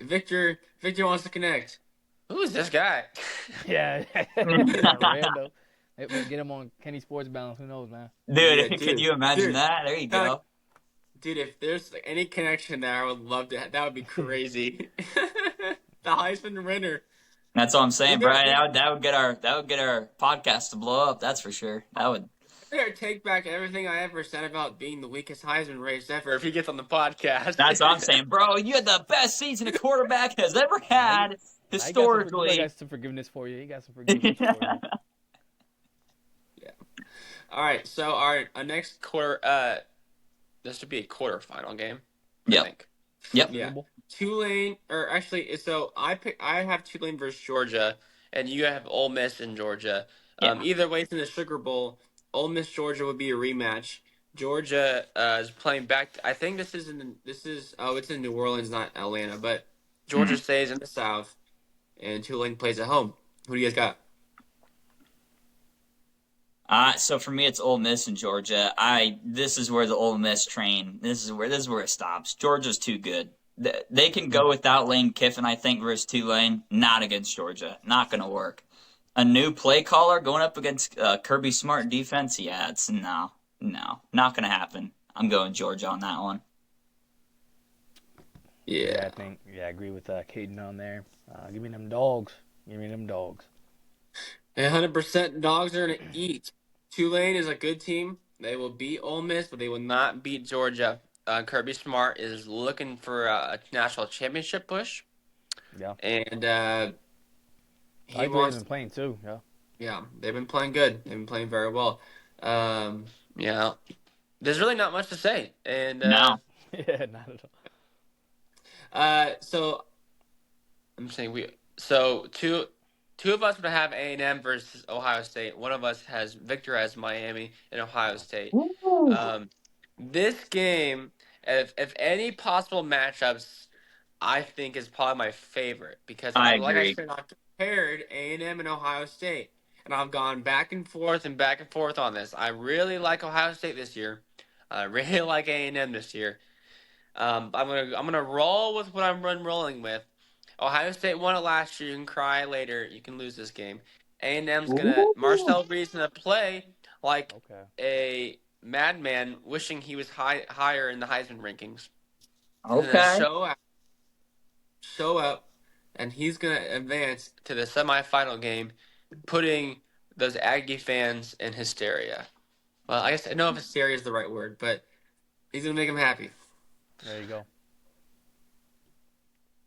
Victor wants to connect. Who is this guy? Yeah, random. Hey, get him on Kenny Sports Balance. Who knows, man? Dude, Yeah, could you imagine that? There you go. Dude, if there's any connection there, I would love to. That would be crazy. The Heisman winner. That's all I'm saying, Brian. They That would get our podcast to blow up. That's for sure. That would. better take back everything I ever said about being the weakest Heisman race ever if he gets on the podcast. That's what I'm saying, bro. You had the best season a quarterback has ever had historically. He got some forgiveness for you. He got some forgiveness for you. Yeah. All right. So our next quarter. This should be a quarterfinal game. I think. Yep. Yeah. Tulane, or actually, so I have Tulane versus Georgia, and you have Ole Miss and Georgia. Yeah. Either way, it's in the Sugar Bowl. Ole Miss Georgia would be a rematch. Georgia is playing back. I think it's in New Orleans, not Atlanta, but Georgia stays in the South, and Tulane plays at home. Who do you guys got? So for me, it's Ole Miss and Georgia. This is where the Ole Miss train. This is where it stops. Georgia's too good. They can go without Lane Kiffin, I think, versus Tulane. Not against Georgia. Not gonna work. A new play caller going up against Kirby Smart defense. Yeah, it's no, not gonna happen. I'm going Georgia on that one. Yeah, I agree with Caden on there. Give me them dogs. 100% dogs are gonna eat. Tulane is a good team. They will beat Ole Miss, but they will not beat Georgia. Kirby Smart is looking for a national championship push. Yeah. And he wants been playing too. Yeah. Yeah, they've been playing good. They've been playing very well. Yeah, there's really not much to say. And no. Yeah, not at all. So I'm saying two of us would have A&M versus Ohio State. One of us has Victor as Miami and Ohio State. This game, if any possible matchups, I think is probably my favorite because I agree. I compared A&M and Ohio State, and I've gone back and forth on this. I really like Ohio State this year. I really like A&M this year. I'm gonna roll with what I'm rolling with. Ohio State won it last year. You can cry later. You can lose this game. A&M's Marcel Reed's gonna play like a madman, wishing he was higher in the Heisman rankings. Okay. Show up, and he's gonna advance to the semifinal game, putting those Aggie fans in hysteria. Well, I guess I don't know if hysteria is the right word, but he's gonna make them happy. There you go.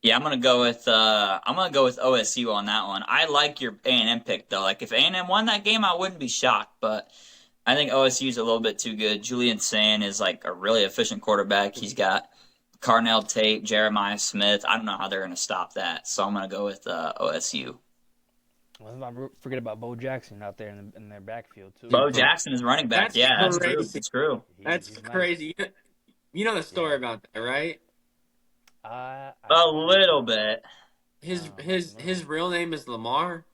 Yeah, I'm gonna go with OSU on that one. I like your A&M pick though. Like if A&M won that game, I wouldn't be shocked, but I think OSU's a little bit too good. Julian Sand is like a really efficient quarterback. He's got Carnell Tate, Jeremiah Smith. I don't know how they're gonna stop that, so I'm gonna go with OSU. Well, let's not forget about Bo Jackson out there in their backfield too. Bo Jackson is running back. That's true. It's true. That's crazy. Nice. You know the story about that, right? A little bit. His real name is Lamar.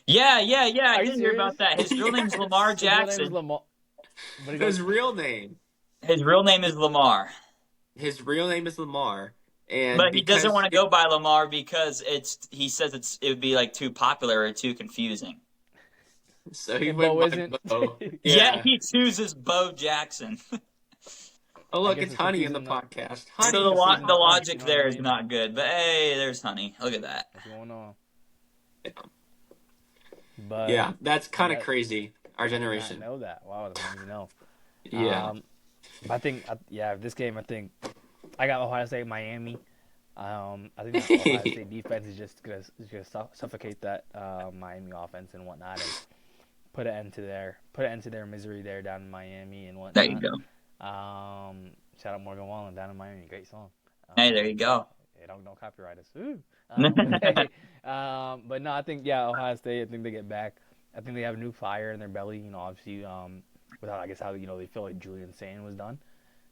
Yeah. I did hear about that. His real name is Lamar Jackson. His real name. His real name is Lamar. His real name is Lamar. But he doesn't want to go by Lamar because he says it would be like too popular or too confusing. So he went by Bo. Yeah, he chooses Bo Jackson. Oh, I look, guess it's it's Honey in the confusing. podcast. So Honey. the Confusing the the punch, logic you know there what I is mean? not good, but hey, there's Honey. Look at that. What's going on? But Yeah, that's kind of that crazy. Our I did not generation. know that. Wow, I didn't even know. Yeah. But I think, this game, I think I got Ohio State, Miami. I think that Ohio State defense is just gonna suffocate that Miami offense and whatnot, and put an end to their misery there down in Miami and There you whatnot. go. Shout out Morgan Wallen down in Miami, great song. Hey, there you go. Hey, don't copyright us. But no, I think Ohio State. I think they get back. I think they have a new fire in their belly. You know, obviously, without I guess how they feel like Julian Sand was done.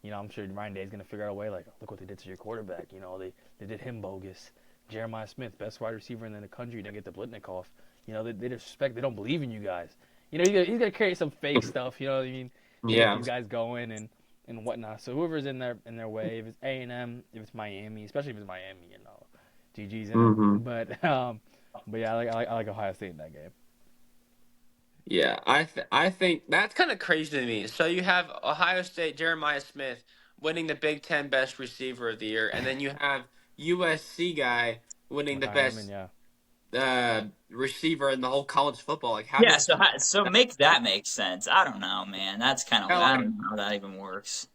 You know, I'm sure Ryan Day's gonna figure out a way. Like, look what they did to your quarterback. You know, they did him bogus. Jeremiah Smith, best wide receiver in the country, didn't get the Blitnikoff. You know, they disrespect. They don't believe in you guys. You know, he's gonna carry some fake stuff. You know what I mean? To get these guys going and whatnot. So whoever's in their way, if it's A&M, if it's Miami, especially if it's Miami, you know, GG's in it. But yeah, I like Ohio State in that game. Yeah, I think that's kind of crazy to me. So you have Ohio State, Jeremiah Smith winning the Big Ten Best Receiver of the Year, and then you have USC guy winning the best receiver in the whole college football. Like, how? Yeah, so make that make sense. I don't know, man. That's kind of I don't know how that even works.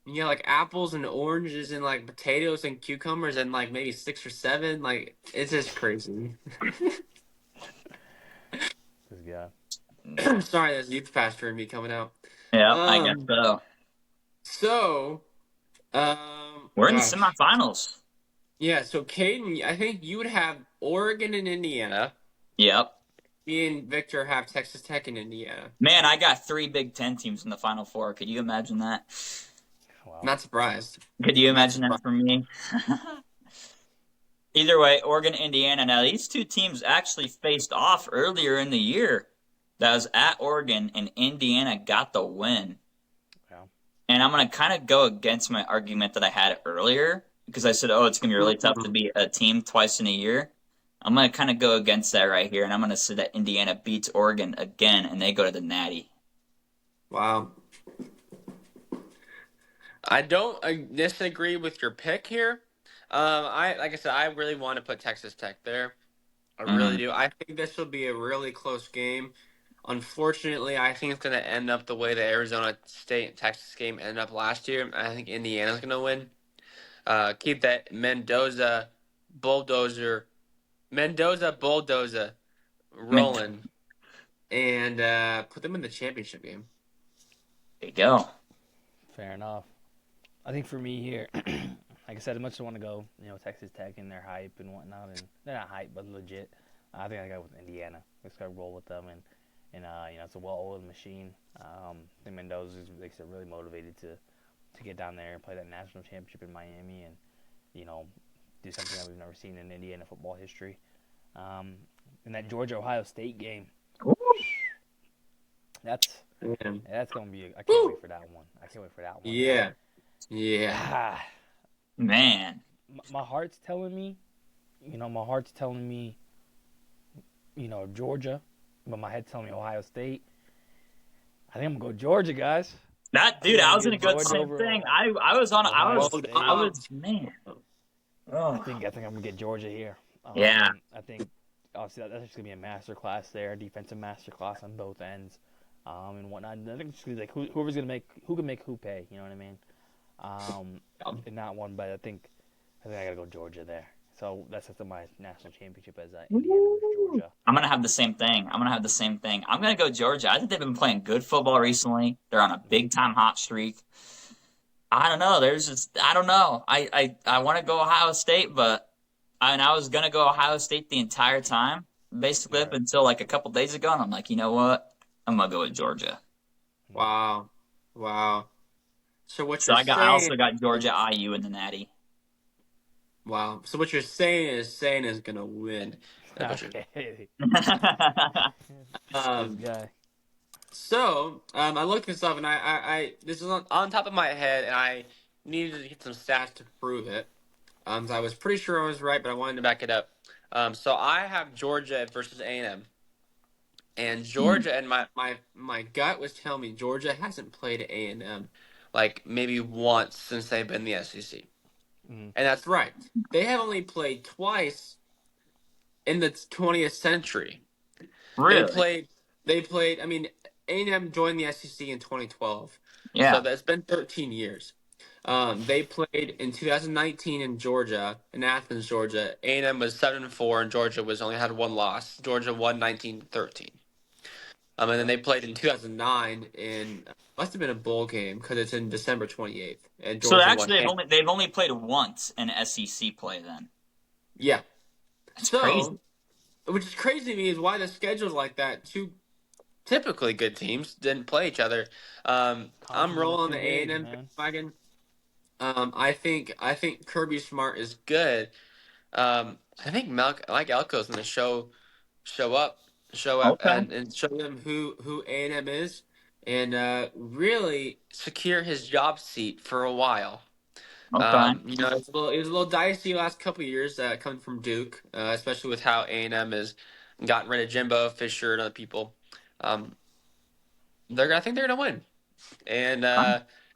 Yeah, like apples and oranges and like potatoes and cucumbers and like maybe 6 or 7. Like, it's just crazy. This guy. Sorry, that's youth pastor in me coming out. Yeah, I guess so. So, we're in the semifinals. Yeah, so Caden, I think you would have Oregon and Indiana. Yep. Me and Victor have Texas Tech and Indiana. Man, I got 3 Big Ten teams in the Final Four. Could you imagine that? Wow. Not surprised. Could you imagine that for me? Either way, Oregon, Indiana. Now, these two teams actually faced off earlier in the year. That was at Oregon, and Indiana got the win. Yeah. And I'm going to kind of go against my argument that I had earlier, because I said, it's going to be really tough to beat a team twice in a year. I'm going to kind of go against that right here, and I'm going to say that Indiana beats Oregon again, and they go to the Natty. Wow. I don't disagree with your pick here. Like I said, I really want to put Texas Tech there. I really do. I think this will be a really close game. Unfortunately, I think it's going to end up the way the Arizona State-Texas game ended up last year. I think Indiana's going to win. Keep that Mendoza bulldozer rolling, and put them in the championship game. There you go. Fair enough. I think for me here, like I said, as much as I want to go, Texas Tech and their hype and whatnot, and they're not hype, but legit. I think I go with Indiana. Let's go roll with them, and it's a well-oiled machine. I think Mendoza is really motivated to get down there and play that national championship in Miami, and do something that we've never seen in Indiana football history. And that Georgia-Ohio State game, that's gonna be. I can't wait for that one. Yeah. Man, my heart's telling me, Georgia, but my head's telling me Ohio State. I think I'm gonna go Georgia, guys. That dude, I was gonna go the same thing. I was man. Oh. I think I'm gonna get Georgia here. Yeah. I think obviously that's just gonna be a masterclass there, defensive masterclass on both ends, and whatnot. And I think it's just like who can make who pay. You know what I mean? In that one, but I think I gotta go Georgia there. So that's my national championship as Indiana versus Georgia. I'm gonna have the same thing. I'm gonna go Georgia. I think they've been playing good football recently. They're on a big time hot streak. I don't know. I don't know. I want to go Ohio State, but I was gonna go Ohio State the entire time, basically up until like a couple days ago, and I'm like, you know what? I'm gonna go with Georgia. Wow. So I also got Georgia, IU, in the Natty. Wow. So what you're saying is gonna win. Okay. So I looked this up, and I this is on top of my head, and I needed to get some stats to prove it. So I was pretty sure I was right, but I wanted to back it up. So I have Georgia versus A&M, and Georgia, and my gut was telling me Georgia hasn't played A&M. like maybe once since they've been in the SEC. Mm-hmm. And that's right. They have only played twice in the 20th century. Really? They played. I mean, A&M joined the SEC in 2012. Yeah. So that's been 13 years. They played in 2019 in Georgia, in Athens, Georgia. A&M was 7-4, and Georgia was only had one loss. Georgia won 19-13. And then they played in 2009 in must have been a bowl game because it's in December 28th. And So Georgia actually, won. they've only played once in SEC play then. Yeah. That's crazy. Which is crazy to me is why the schedule's like that. Two typically good teams didn't play each other. I'm rolling the A&M bandwagon. I think Kirby Smart is good. I think Mike Elko's going to show up, Okay. and show them who A&M is, and really secure his job seat for a while. Okay. It was a little dicey last couple of years coming from Duke, especially with how A&M has gotten rid of Jimbo Fisher and other people. I think they're gonna win, and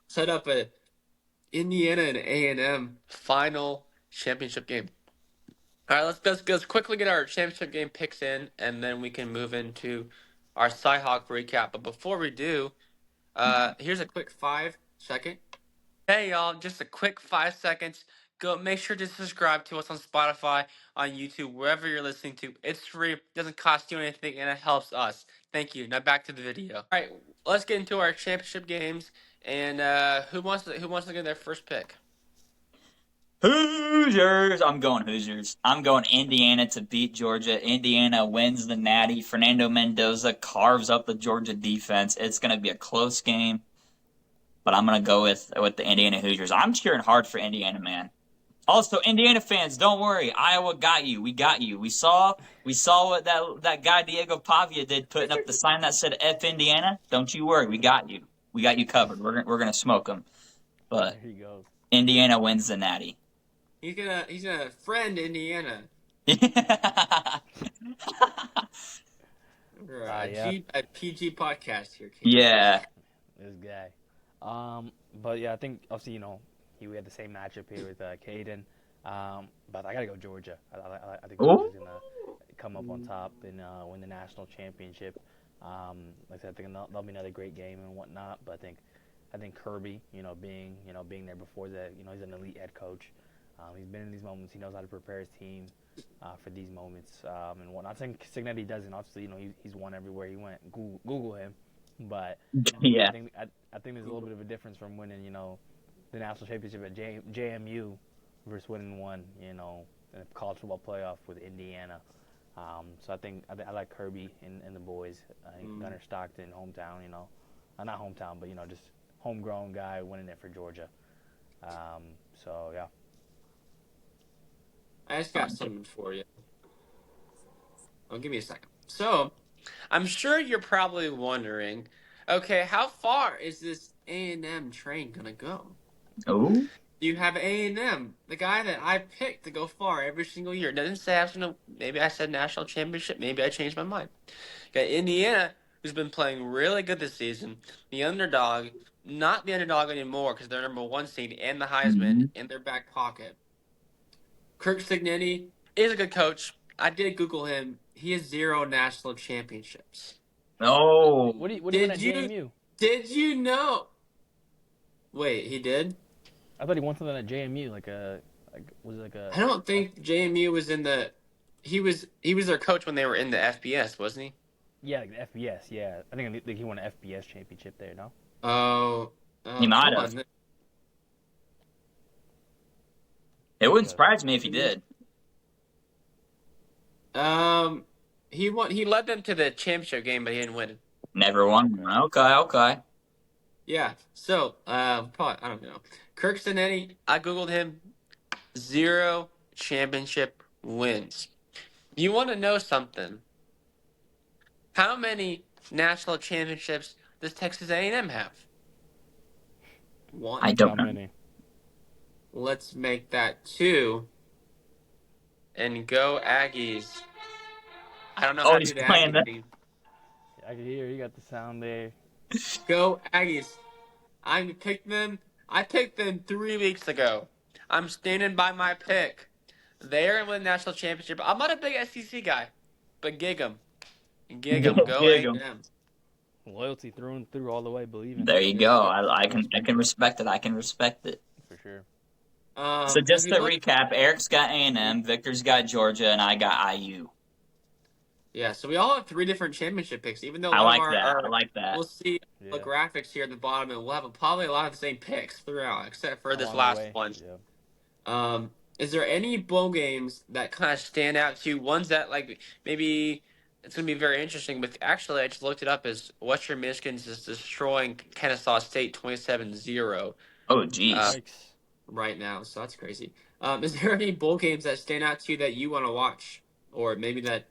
set up a Indiana and A&M final championship game. All right, let's quickly get our championship game picks in, and then we can move into our Cyhawk recap. But before we do, here's a quick 5-second. Hey y'all, just a quick 5 seconds. Go make sure to subscribe to us on Spotify, on YouTube, wherever you're listening to. It's free, doesn't cost you anything, and it helps us. Thank you. Now back to the video. All right, let's get into our championship games. And who wants to get their first pick? Hoosiers. I'm going Hoosiers. I'm going Indiana to beat Georgia. Indiana wins the Natty. Fernando Mendoza carves up the Georgia defense. It's going to be a close game, but I'm going to go with the Indiana Hoosiers. I'm cheering hard for Indiana, man. Also, Indiana fans, don't worry. Iowa got you. We got you. We saw what that guy Diego Pavia did, putting up the sign that said F Indiana. Don't you worry. We got you. We got you covered. We're gonna smoke them. But there you go. Indiana wins the Natty. He's gonna friend Indiana. At PG podcast here. Yeah. This guy. But yeah, I think obviously we had the same matchup here with Caden. But I gotta go Georgia. I think Georgia's gonna come up on top and win the national championship. Like I said, I think that'll be another great game and whatnot. But I think Kirby, being there before that, he's an elite head coach. He's been in these moments. He knows how to prepare his team for these moments and whatnot. I think Signetti doesn't. Obviously, he's won everywhere he went. Google him. But yeah, I think there's a little bit of a difference from winning, the national championship at JMU versus winning one, in the college football playoff with Indiana. So I like Kirby and the boys. Gunnar Stockton, hometown, not hometown, but just homegrown guy winning it for Georgia. So yeah. I just got something for you. Oh, give me a second. So, I'm sure you're probably wondering, okay, how far is this A&M train gonna go? Oh. You have A&M, the guy that I picked to go far every single year. It doesn't say maybe I said national championship. Maybe I changed my mind. Got Indiana, who's been playing really good this season. The underdog, not the underdog anymore because they're number 1 seed and the Heisman in their back pocket. Kirk Signetti is a good coach. I did Google him. He has 0 national championships. No. What do you win at JMU? Did you know? Wait, he did? I thought he won something at JMU, I don't think JMU was in the. He was their coach when they were in the FBS, wasn't he? Yeah, like the FBS. Yeah, I think he won an FBS championship there. No. Oh. He might have. It wouldn't surprise me if he did. He won. He led them to the championship game, but he didn't win it. Never won. Okay. Yeah. So, probably I don't know. Kirk Signetti. I googled him. 0 championship wins. You want to know something? How many national championships does Texas A&M have? 1. I don't know. Let's make that 2. And go Aggies. I don't know how to do the Aggies. I can hear you got the sound there. Go Aggies. I picked them. I picked them 3 weeks ago. I'm standing by my pick. They're in the national championship. I'm not a big SEC guy, but gig 'em. Gig 'em. Go Gig 'em. A&M. Loyalty through and through, all the way, believing. There you Yes, go. sir. I can respect it. I can respect it. For sure. So If just you to look, recap, Eric's got A&M, Victor's got Georgia, and I got IU. yeah, so we all have 3 different championship picks, even though a I lot of like that. I like we'll that. see the Yeah. graphics here at the bottom, and we'll have probably a lot of the same picks throughout, except for this Along the last way. one. Yeah. Is there any bowl games that kind of stand out to you? Ones that like maybe it's gonna be very interesting. But actually, I just looked it up. As Western Michigan's is destroying Kennesaw State 27-0 Oh, geez. Yikes. right now, so that's crazy. Is there any bowl games that stand out to you that you want to watch, or maybe that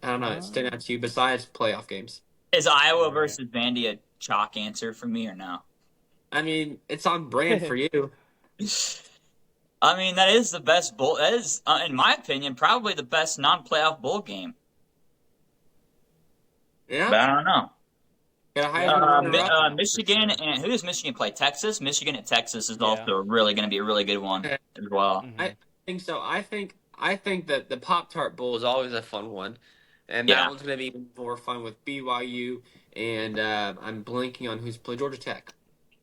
I don't know stand out to you besides playoff games? Is Iowa versus Vandy a chalk answer for me or no? I mean, it's on brand for you. I mean, that is the best bowl. That is, in my opinion, probably the best non-playoff bowl game. Yeah, But I don't know. got a Heisman runner-up. Michigan sure. and who does Michigan play? Texas. Michigan at Texas is Yeah. also really going to be a really good one Yeah. as well. Mhm. I think so. I think that the Pop-Tart Bowl is always a fun one, and Yeah. that one's going to be more fun with BYU. And I'm blanking on who's played Georgia Tech.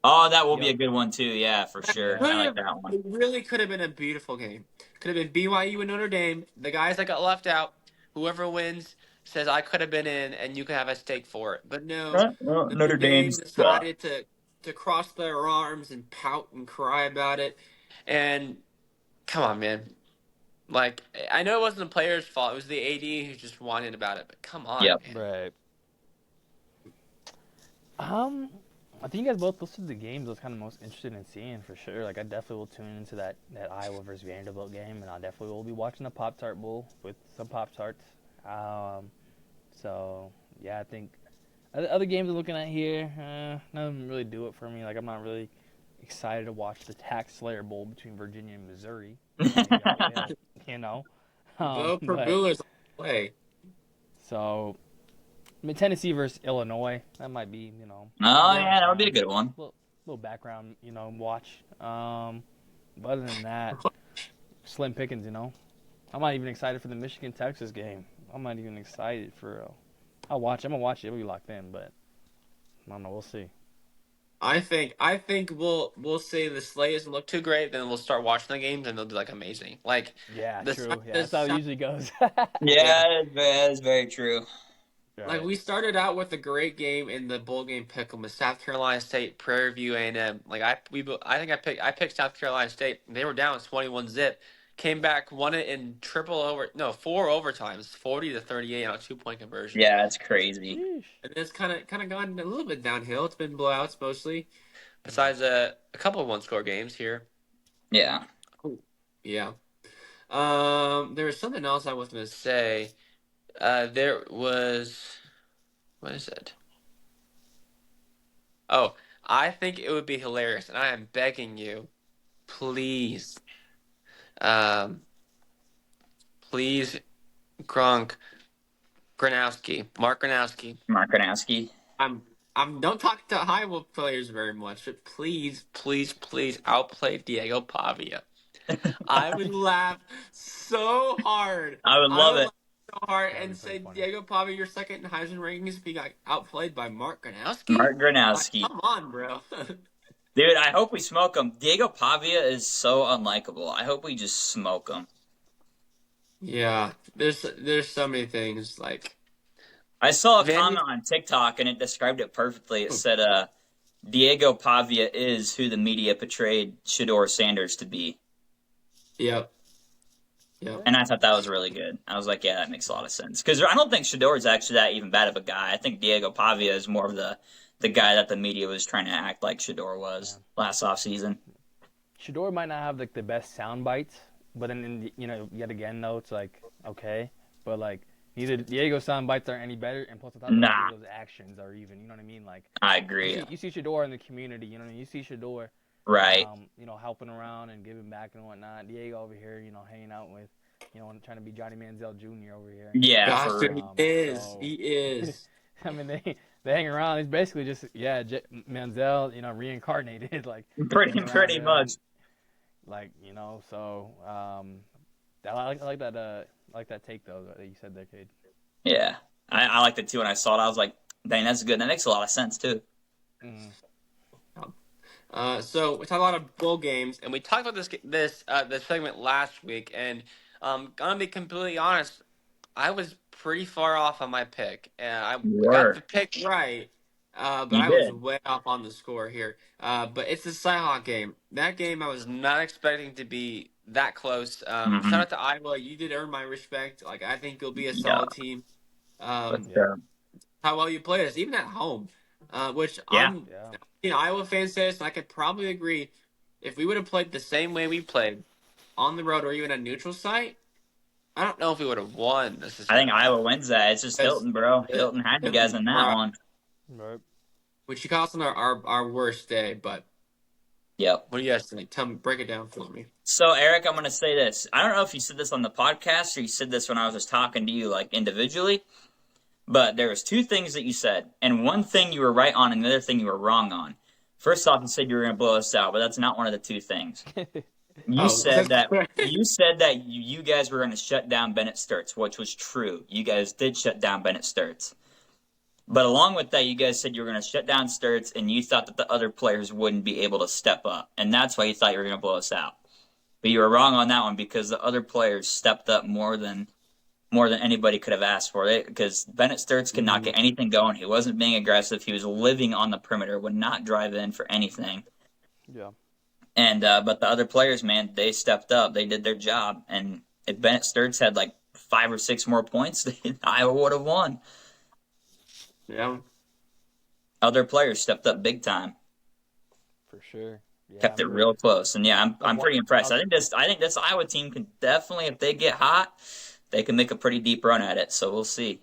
Oh, that will be Yep. a good one too. Yeah, for sure. Yeah. I like that one. It really could have been a beautiful game. Could have been BYU and Notre Dame. The guys that got left out, whoever wins says I could have been in, and you can have a stake for it. But no, Well, the Notre Dame Dame's decided to cross their arms and pout and cry about it. And come on, man. Like, I know it wasn't the player's fault. It was the AD who just whined about it. But come on, Yep. man. Right. I think you guys both listed the games I was kind of most interested in seeing for sure. Like, I definitely will tune into that Iowa versus Vanderbilt game, and I definitely will be watching the Pop-Tart Bowl with some Pop-Tarts. So, yeah, I think other games I'm looking at here, none of them really do it for me. Like, I'm not really excited to watch the Tax Slayer Bowl between Virginia and Missouri. You know? Bo Perbulla's on the way. So, I mean, Tennessee versus Illinois, that might be, Oh yeah, that would be a good one. little background, watch. But other than that, slim pickings, I'm not even excited for the Michigan-Texas game. I'm not even excited for. I'm gonna watch it. It'll be locked in, but I don't know. We'll see. I think we'll say the slate doesn't look too great, then we'll start watching the games and they'll do like amazing. Like Yeah, the true. Yeah, that's how it usually goes. Yeah, that is very true. Like we started out with a great game in the bowl game pick'em with South Carolina State, Prairie View A&M. Like I picked South Carolina State. They were down 21-0. Came back, won it in 4 overtimes, 40-38 on a 2-point conversion. Yeah, it's crazy. Sheesh. And it's kind of gone a little bit downhill. It's been blowouts mostly, besides a couple of one-score games here. Yeah. Yeah. There was something else I was going to say. There was, what is it? Oh, I think it would be hilarious, and I am begging you, please, Mark Gronowski. I'm don't talk to Iowa players very much, but please outplay Diego Pavia. I would laugh so hard. I would love it. So hard and say Diego Pavia, you're second in Heisman rankings if he got outplayed by Mark Gronowski. Like, come on, bro. Dude, I hope we smoke him. Diego Pavia is so unlikable. I hope we just smoke him. Yeah, there's so many things like. I saw a comment on TikTok and it described it perfectly. It said, Diego Pavia is who the media portrayed Shedeur Sanders to be. Yep. And I thought that was really good. I was like, yeah, that makes a lot of sense. Because I don't think Shedeur is actually that even bad of a guy. I think Diego Pavia is more of the guy that the media was trying to act like Shedeur was last offseason. Shedeur might not have like the best sound bites, but then yet again though, it's like okay, but like neither Diego's sound bites are any better, and plus I thought those actions are even. You know what I mean? Like I agree. You see Shedeur in the community. You know what I mean? You see Shedeur. Right. Helping around and giving back and whatnot. Diego over here, hanging out with, trying to be Johnny Manziel Jr. over here. Yeah, Gosh, he is. I mean, they hang around. It's basically just Manziel, reincarnated, like pretty much. So I like that. I like that take though that you said there, Cade. Yeah, I liked it too. When I saw it, I was like, "Dang, that's good." That makes a lot of sense too. Mm. So we talk a lot of bowl games, and we talked about this segment last week. And gonna be completely honest, I was pretty far off on my pick, and I got the pick right, but I was way off on the score here. But it's the Cyhawk game. That game I was not expecting to be that close. Shout out to Iowa. You did earn my respect. Like I think you'll be a solid team. How well you played us, even at home. Which I'm an Iowa fan says, and I could probably agree. If we would have played the same way we played on the road or even a neutral site, I don't know if we would have won. I think Iowa wins that. It's just Hilton, bro. Hilton had you guys in that one. Right. Which you cost on our worst day, but yep. What do you guys think? Tell me, break it down for me. So Eric, I'm gonna say this. I don't know if you said this on the podcast or you said this when I was just talking to you like individually, but there was two things that you said, and one thing you were right on, and the other thing you were wrong on. First off, you said you were gonna blow us out, but that's not one of the two things. You said that you guys were going to shut down Bennett Sturts, which was true. You guys did shut down Bennett Sturts. But along with that, you guys said you were going to shut down Sturts, and you thought that the other players wouldn't be able to step up. And that's why you thought you were going to blow us out. But you were wrong on that one because the other players stepped up more than anybody could have asked for it. Because Bennett Sturts could not get anything going. He wasn't being aggressive. He was living on the perimeter, would not drive in for anything. Yeah. And but the other players, man, they stepped up. They did their job. And if Bennett Sturts had like 5 or 6 more points, Iowa would have won. Yeah. Other players stepped up big time. For sure. Yeah, Kept it real close. And yeah, I'm pretty impressed. I think this Iowa team can definitely, if they get hot, they can make a pretty deep run at it. So we'll see.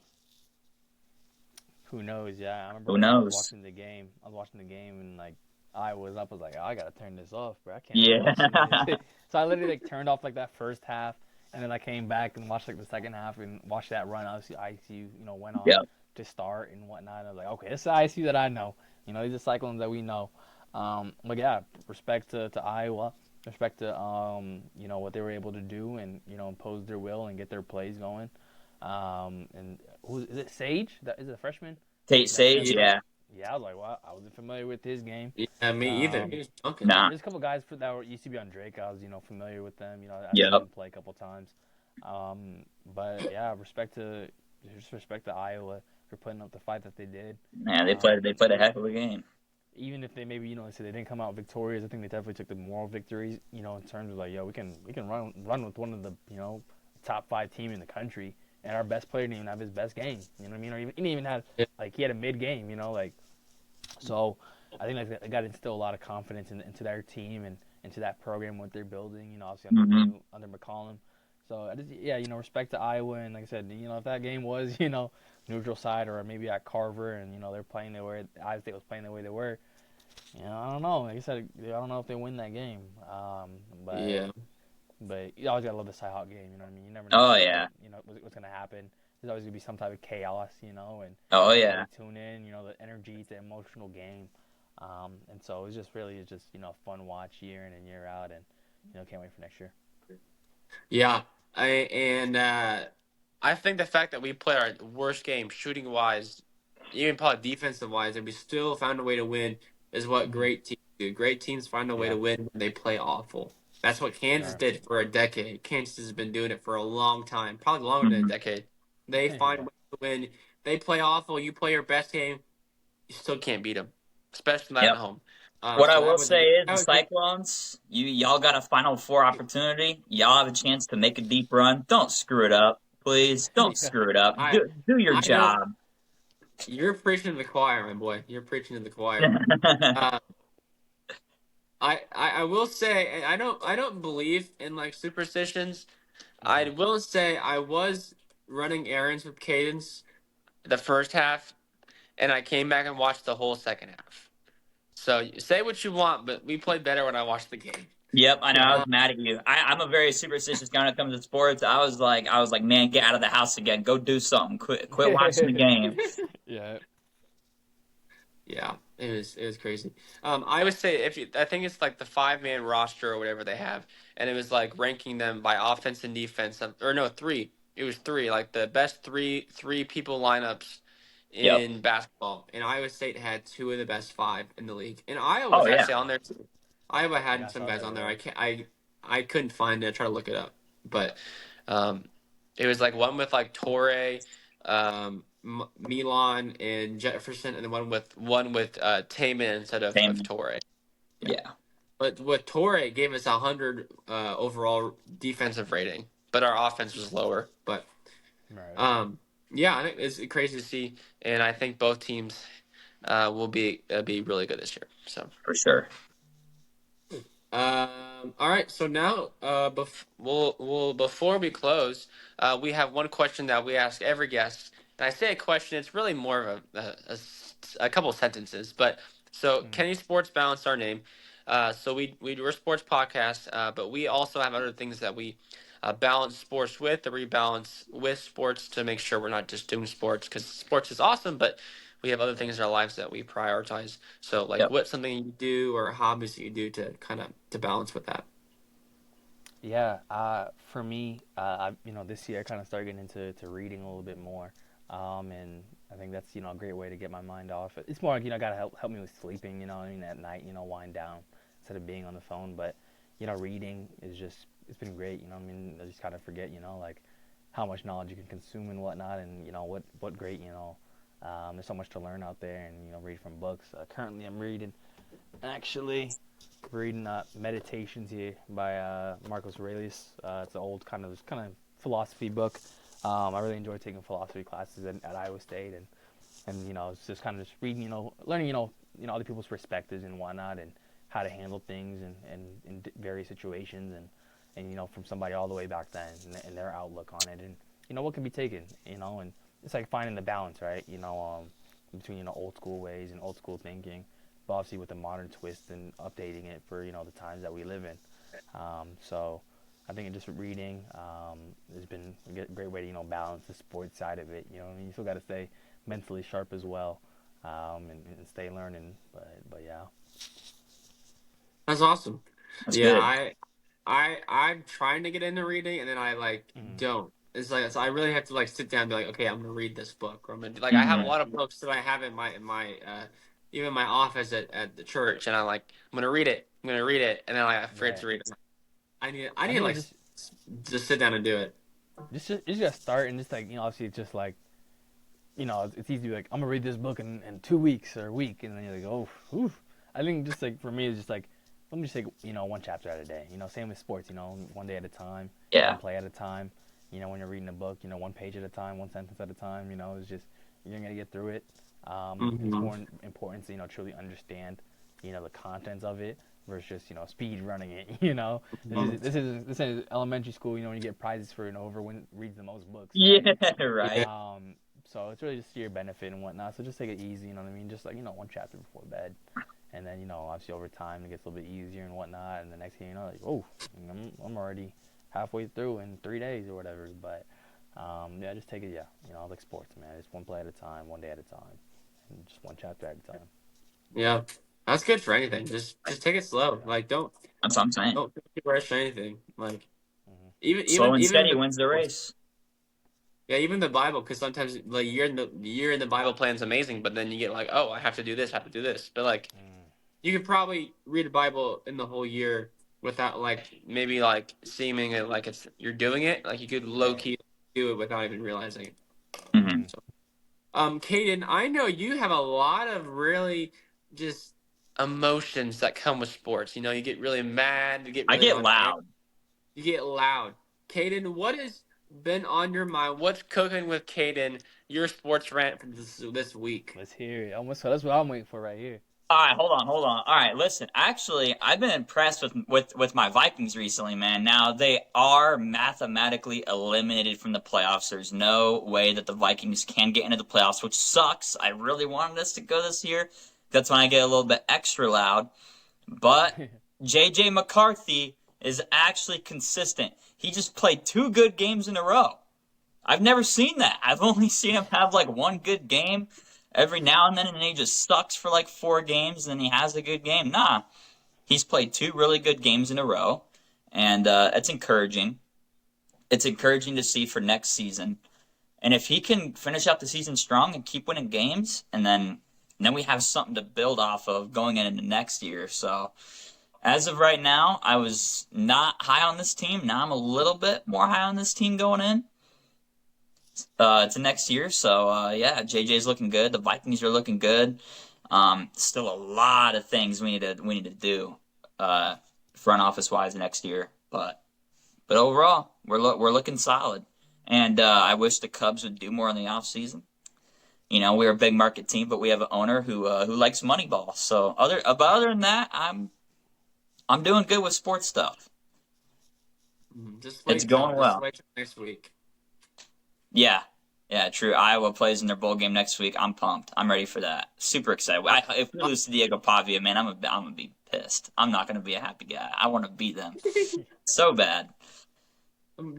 Who knows? Yeah, I remember I was watching the game and like I was up. I was like, oh, I gotta turn this off, bro. I can't. Yeah. So I literally like turned off like that first half, and then I came back and watched like the second half and watched that run. Obviously, ICU, went on to start and whatnot. And I was like, okay, this is the ICU that I know. These are Cyclones that we know. But yeah, respect to Iowa. Respect to what they were able to do and impose their will and get their plays going. And who is it? Sage? Is it a freshman? Tate Sage, yeah. Yeah, I was like, well, I wasn't familiar with his game. Yeah, me either. He was dunking. Nah. There's a couple guys that used to be on Drake. I was, familiar with them. I've seen them play a couple times. But yeah, respect to Iowa for putting up the fight that they did. Man, they played a heck of a game. Even if they maybe they didn't come out victorious, I think they definitely took the moral victories. In terms of like, we can run with one of the top 5 team in the country. And our best player didn't even have his best game, you know what I mean? Or he didn't even have, he had a mid-game, So I think they got to instill a lot of confidence into their team and into that program, what they're building, obviously under McCollum. So, respect to Iowa. And like I said, if that game was, neutral side or maybe at Carver and, they're playing the way Iowa State was playing the way they were, I don't know. Like I said, I don't know if they win that game. But you always gotta love the Cyhawk game, you know what I mean? You never know. Oh yeah. What's gonna happen. There's always gonna be some type of chaos, and oh yeah. Tune in, the energy, it's an emotional game, and so it's just a fun watch year in and year out, and can't wait for next year. Yeah, I think the fact that we played our worst game shooting wise, even probably defensive wise, and we still found a way to win is what great teams do. Great teams find a way to win when they play awful. That's what Kansas did for a decade. Kansas has been doing it for a long time, probably longer than a decade. They find ways to win. They play awful. You play your best game, you still can't beat them, especially not at home. What I will say is the Cyclones, y'all got a Final Four opportunity. Y'all have a chance to make a deep run. Don't screw it up, please. Don't screw it up. Do your job. You're preaching to the choir, my boy. You're preaching to the choir. I will say I don't believe in like superstitions. I will say I was running errands with Cadence the first half, and I came back and watched the whole second half. So say what you want, but we played better when I watched the game. Yep, I know. I was mad at you. I'm a very superstitious guy when it comes to sports. I was like, man, get out of the house again. Go do something. Quit watching the game. Yeah. Yeah, it was crazy. I would say I think it's like the 5-man roster or whatever they have, and it was like ranking them by offense and defense, or no, three. It was three, like the best three people lineups Yep. in basketball, and Iowa State had two of the best five in the league, and Iowa Oh was yeah. actually on there too. Iowa Yeah, had I some saw guys that. on there. Yeah. I couldn't find it. I tried to look it up, but um, it was like one with like Torre, Milan and Jefferson, and then one with Taman instead of Same. Torre. Yeah. But with Torre gave us 100 overall defensive rating, but our offense was lower. But Right. yeah, I think it's crazy to see, and I think both teams will be really good this year. So For sure. all right. So now, before we close, we have one question that we ask every guest, and I say a question. It's really more of a couple of sentences, but so Kenny Sports Balance our name. So we're a sports podcast, but we also have other things that we balance sports with, or rebalance with sports to make sure we're not just doing sports because sports is awesome, but we have other things in our lives that we prioritize. So, like, Yep. what's something you do or hobbies that you do to kind of to balance with that? Yeah, for me, this year I kind of started getting into reading a little bit more, and I think that's a great way to get my mind off. It's more like gotta help me with sleeping, I mean at night, wind down instead of being on the phone. But reading is just it's been great, I mean I just kind of forget, like how much knowledge you can consume and whatnot, and what great, there's so much to learn out there, and read from books. Currently, I'm actually reading Meditations here by Marcus Aurelius. It's an old kind of philosophy book. I really enjoy taking philosophy classes at Iowa State, and it's just kind of just reading, learning, other people's perspectives and whatnot, and how to handle things and in various situations, and from somebody all the way back then, and their outlook on it, and what can be taken, and it's like finding the balance, right? Between old school ways and old school thinking, but obviously with a modern twist and updating it for the times that we live in. So I think just reading has been a great way to balance the sports side of it. You still got to stay mentally sharp as well, and stay learning. But yeah. That's awesome. That's Yeah, good. I'm trying to get into reading, and then I don't. It's like so I really have to sit down and be like, okay, I'm gonna read this book, or I'm gonna I have a lot of books that I have in my even my office at the church, and I'm gonna read it, I'm gonna read it, and then I forget to read it. I need to just sit down and do it. Just gotta start, and just obviously it's just it's easy to be like, I'm gonna read this book in 2 weeks or a week, and then you're like, oh, oof. I think just for me it's just let me just take one chapter at a day. Same with sports. One day at a time. Yeah. One play at a time. When you're reading a book, one page at a time, one sentence at a time. It's just you're gonna get through it. It's more important to truly understand the contents of it versus just speed running it. This is elementary school. When you get prizes for whoever reads the most books. Right? Yeah, right. So it's really just to your benefit and whatnot. So just take it easy. You know what I mean? Just one chapter before bed. And then, obviously over time it gets a little bit easier and whatnot. And the next thing you know, I'm already halfway through in 3 days or whatever. But, yeah, just take it, like sports, man. It's one play at a time, one day at a time, and just one chapter at a time. Yeah, that's good for anything. Just take it slow. Don't. That's what I'm saying. Don't rush anything. Even slow and steady wins the race. Yeah, even the Bible, because sometimes you're in the Bible plan's amazing, but then you get oh, I have to do this, but you could probably read a Bible in the whole year without maybe seeming it it's you're doing it. You could low key do it without even realizing it. Mm-hmm. So, Caden, I know you have a lot of really just emotions that come with sports. You get really mad. I get loud. You get loud. Caden, what has been on your mind? What's cooking with Caden? Your sports rant for this week. Let's hear it. That's what I'm waiting for right here. All right, hold on. All right, listen. Actually, I've been impressed with my Vikings recently, man. Now, they are mathematically eliminated from the playoffs. There's no way that the Vikings can get into the playoffs, which sucks. I really wanted us to go this year. That's when I get a little bit extra loud. But J.J. McCarthy is actually consistent. He just played 2 good games in a row. I've never seen that. I've only seen him have one good game. every now and then, and he just sucks for like 4 games, and then he has a good game. Nah, he's played 2 really good games in a row, and it's encouraging. It's encouraging to see for next season. And if he can finish out the season strong and keep winning games, and then we have something to build off of going into next year. So as of right now, I was not high on this team. Now I'm a little bit more high on this team going in to next year. So yeah, JJ's looking good. The Vikings are looking good. Still a lot of things we need to do front office wise next year, but overall we're looking solid. And I wish the Cubs would do more in the offseason. You know, we're a big market team, but we have an owner who likes Moneyball. So other than that, I'm doing good with sports stuff. It's going well. Next week. Yeah, true. Iowa plays in their bowl game next week. I'm pumped. I'm ready for that. Super excited. If we lose to Diego Pavia, man, I'm gonna be pissed. I'm not gonna be a happy guy. I want to beat them so bad.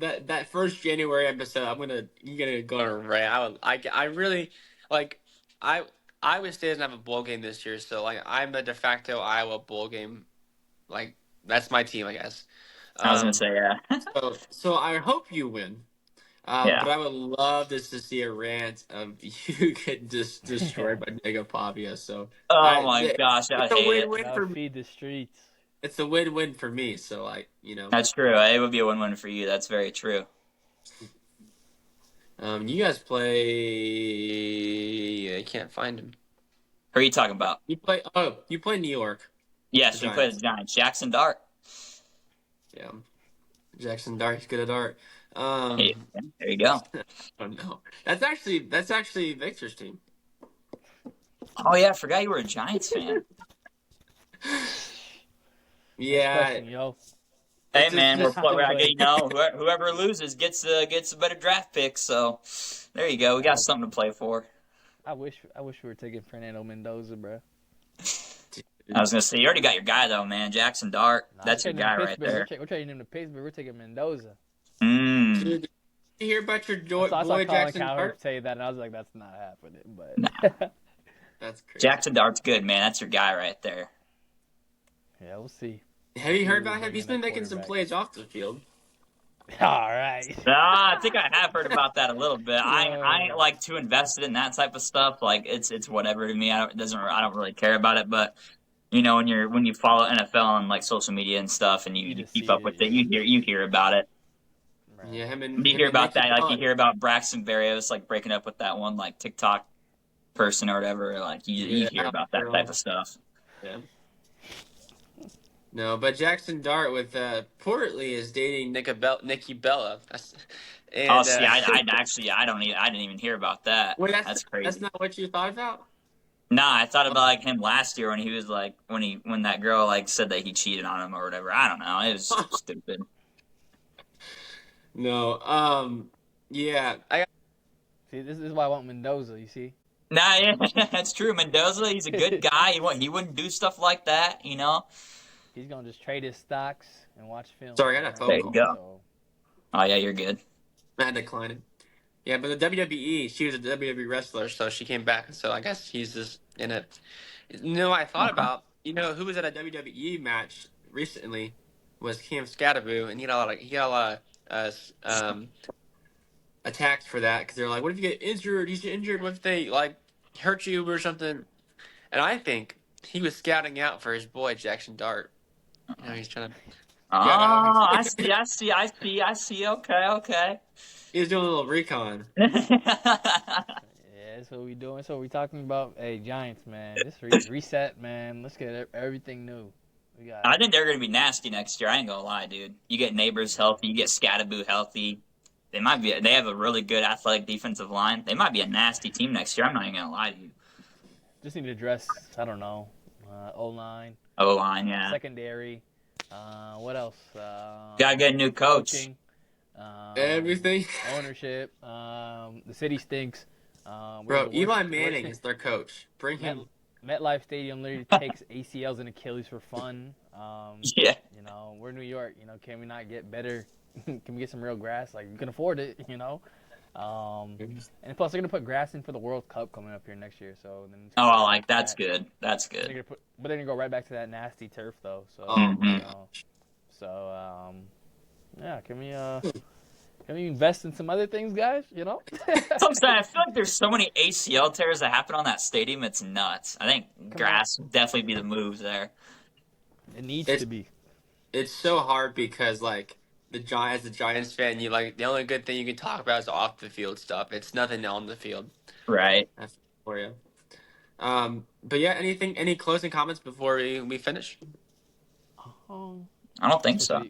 That first January episode, you're gonna go on a rant. I really like Iowa State doesn't have a bowl game this year, so like I'm a de facto Iowa bowl game. Like that's my team, I guess. I was gonna say yeah. so I hope you win. Yeah. But I would love just to see a rant of you get destroyed by Diego Pavia. So my gosh, I hate it. Win for feed the streets. It's a win-win for me, so That's true. It would be a win-win for you. That's very true. You guys play. I can't find him. Who are you talking about? You play New York. Yes, you play the Giants. Jackson Dart. Yeah, Jackson Dart. He's good at Dart. Hey, there you go. Oh no, that's actually Victor's team. Oh yeah, I forgot you were a Giants fan. Yeah. Hey man, whoever loses gets a better draft pick. So there you go. We got something to play for. I wish we were taking Fernando Mendoza, bro. I was gonna say you already got your guy though, man. Jackson Dart. That's your guy right there. We're trading him to Pittsburgh. We're taking Mendoza. Dude, did you hear about your boy Jackson Dart? Say that, and I was like, that's not happening. But that's crazy. Jackson Dart's good, man. That's your guy right there. Yeah, we'll see. Have you heard about him? He's been making some plays off the field. All right. I think I have heard about that a little bit. I ain't like too invested in that type of stuff. Like it's whatever to me. I don't really care about it. But you know, when you follow NFL on like social media and stuff, and you keep up with it, you hear about it. Right. Yeah, you hear about that. Like you hear about Braxton Berrios like breaking up with that one like TikTok person or whatever. Like you hear about that type of stuff. Yeah. No, but Jackson Dart with Portly is dating Nikki Bella. And, see, I didn't even hear about that. Wait, that's crazy. That's not what you thought about? Nah, I thought about like him last year when he was like when that girl like said that he cheated on him or whatever. I don't know. It was stupid. No, yeah. See, this is why I want Mendoza. You see? Nah, yeah, that's true. Mendoza, he's a good guy. He wouldn't do stuff like that, you know. He's gonna just trade his stocks and watch film. Sorry, I got a phone call. There you go. Oh yeah, you're good. I had to decline it. Yeah, but the WWE, she was a WWE wrestler, so she came back. So I guess he's just in it. You know, I thought about, who was at a WWE match recently was Cam Scatteroo, and he got a lot of attacks for that because they're like, what if you get injured? He's injured. What if they like hurt you or something? And I think he was scouting out for his boy Jackson Dart. You know, he's trying to. I see. Okay. He was doing a little recon. Yeah, that's what we doing. That's what we talking about. Hey, Giants, man, just reset, man. Let's get everything new. I think they're gonna be nasty next year. I ain't gonna lie, dude. You get Neighbors healthy, you get Scatteroo healthy. They have a really good athletic defensive line. They might be a nasty team next year. I'm not even gonna lie to you. Just need to address, I don't know, O-line. O-line, yeah. Secondary. What else? Gotta get a new coach. Coaching, everything. Ownership. The city stinks. Bro, Eli Manning is their coach. Bring him. MetLife Stadium literally takes ACLs and Achilles for fun. Yeah. You know, we're New York. You know, can we not get better? Can we get some real grass? Like, you can afford it, you know? And plus they're gonna put grass in for the World Cup coming up here next year. So then that's good. That's good. But they're gonna go right back to that nasty turf though. So yeah, can we invest in some other things, guys? You know. Sometimes I feel like there's so many ACL tears that happen on that stadium. It's nuts. I think grass would definitely be the move there. It needs to be. It's so hard because like as a Giants fan, you like the only good thing you can talk about is off the field stuff. It's nothing on the field. Right. That's for you. But yeah, any closing comments before we finish? I don't think so.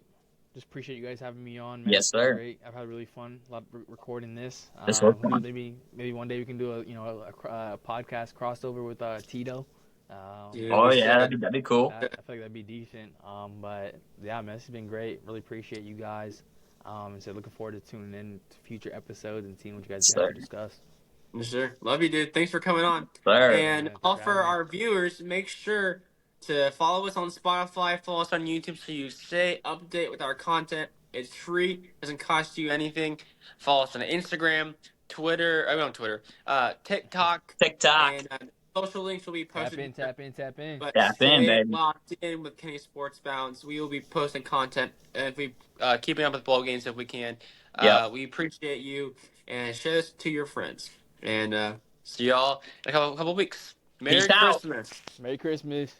Just appreciate you guys having me on, man. Yes, sir. Great. I've had really fun recording this. This was fun. Maybe one day we can do a podcast crossover with Tito. That'd be cool. I feel like that'd be decent. But yeah, man, this has been great. Really appreciate you guys. And so looking forward to tuning in to future episodes and seeing what you guys have to discuss. Sure. Love you, dude. Thanks for coming on. Sure. And all for our viewers, make sure to follow us on Spotify, follow us on YouTube so you stay update with our content. It's free, doesn't cost you anything. Follow us on Instagram, Twitter, TikTok. And social links will be posted. Tap in. But tap in, baby. Locked in with Kenny Sports Bounce. We will be posting content and we keeping up with bowl games if we can. We appreciate you and share this to your friends. And see y'all in a couple weeks. Merry Christmas. Merry Christmas.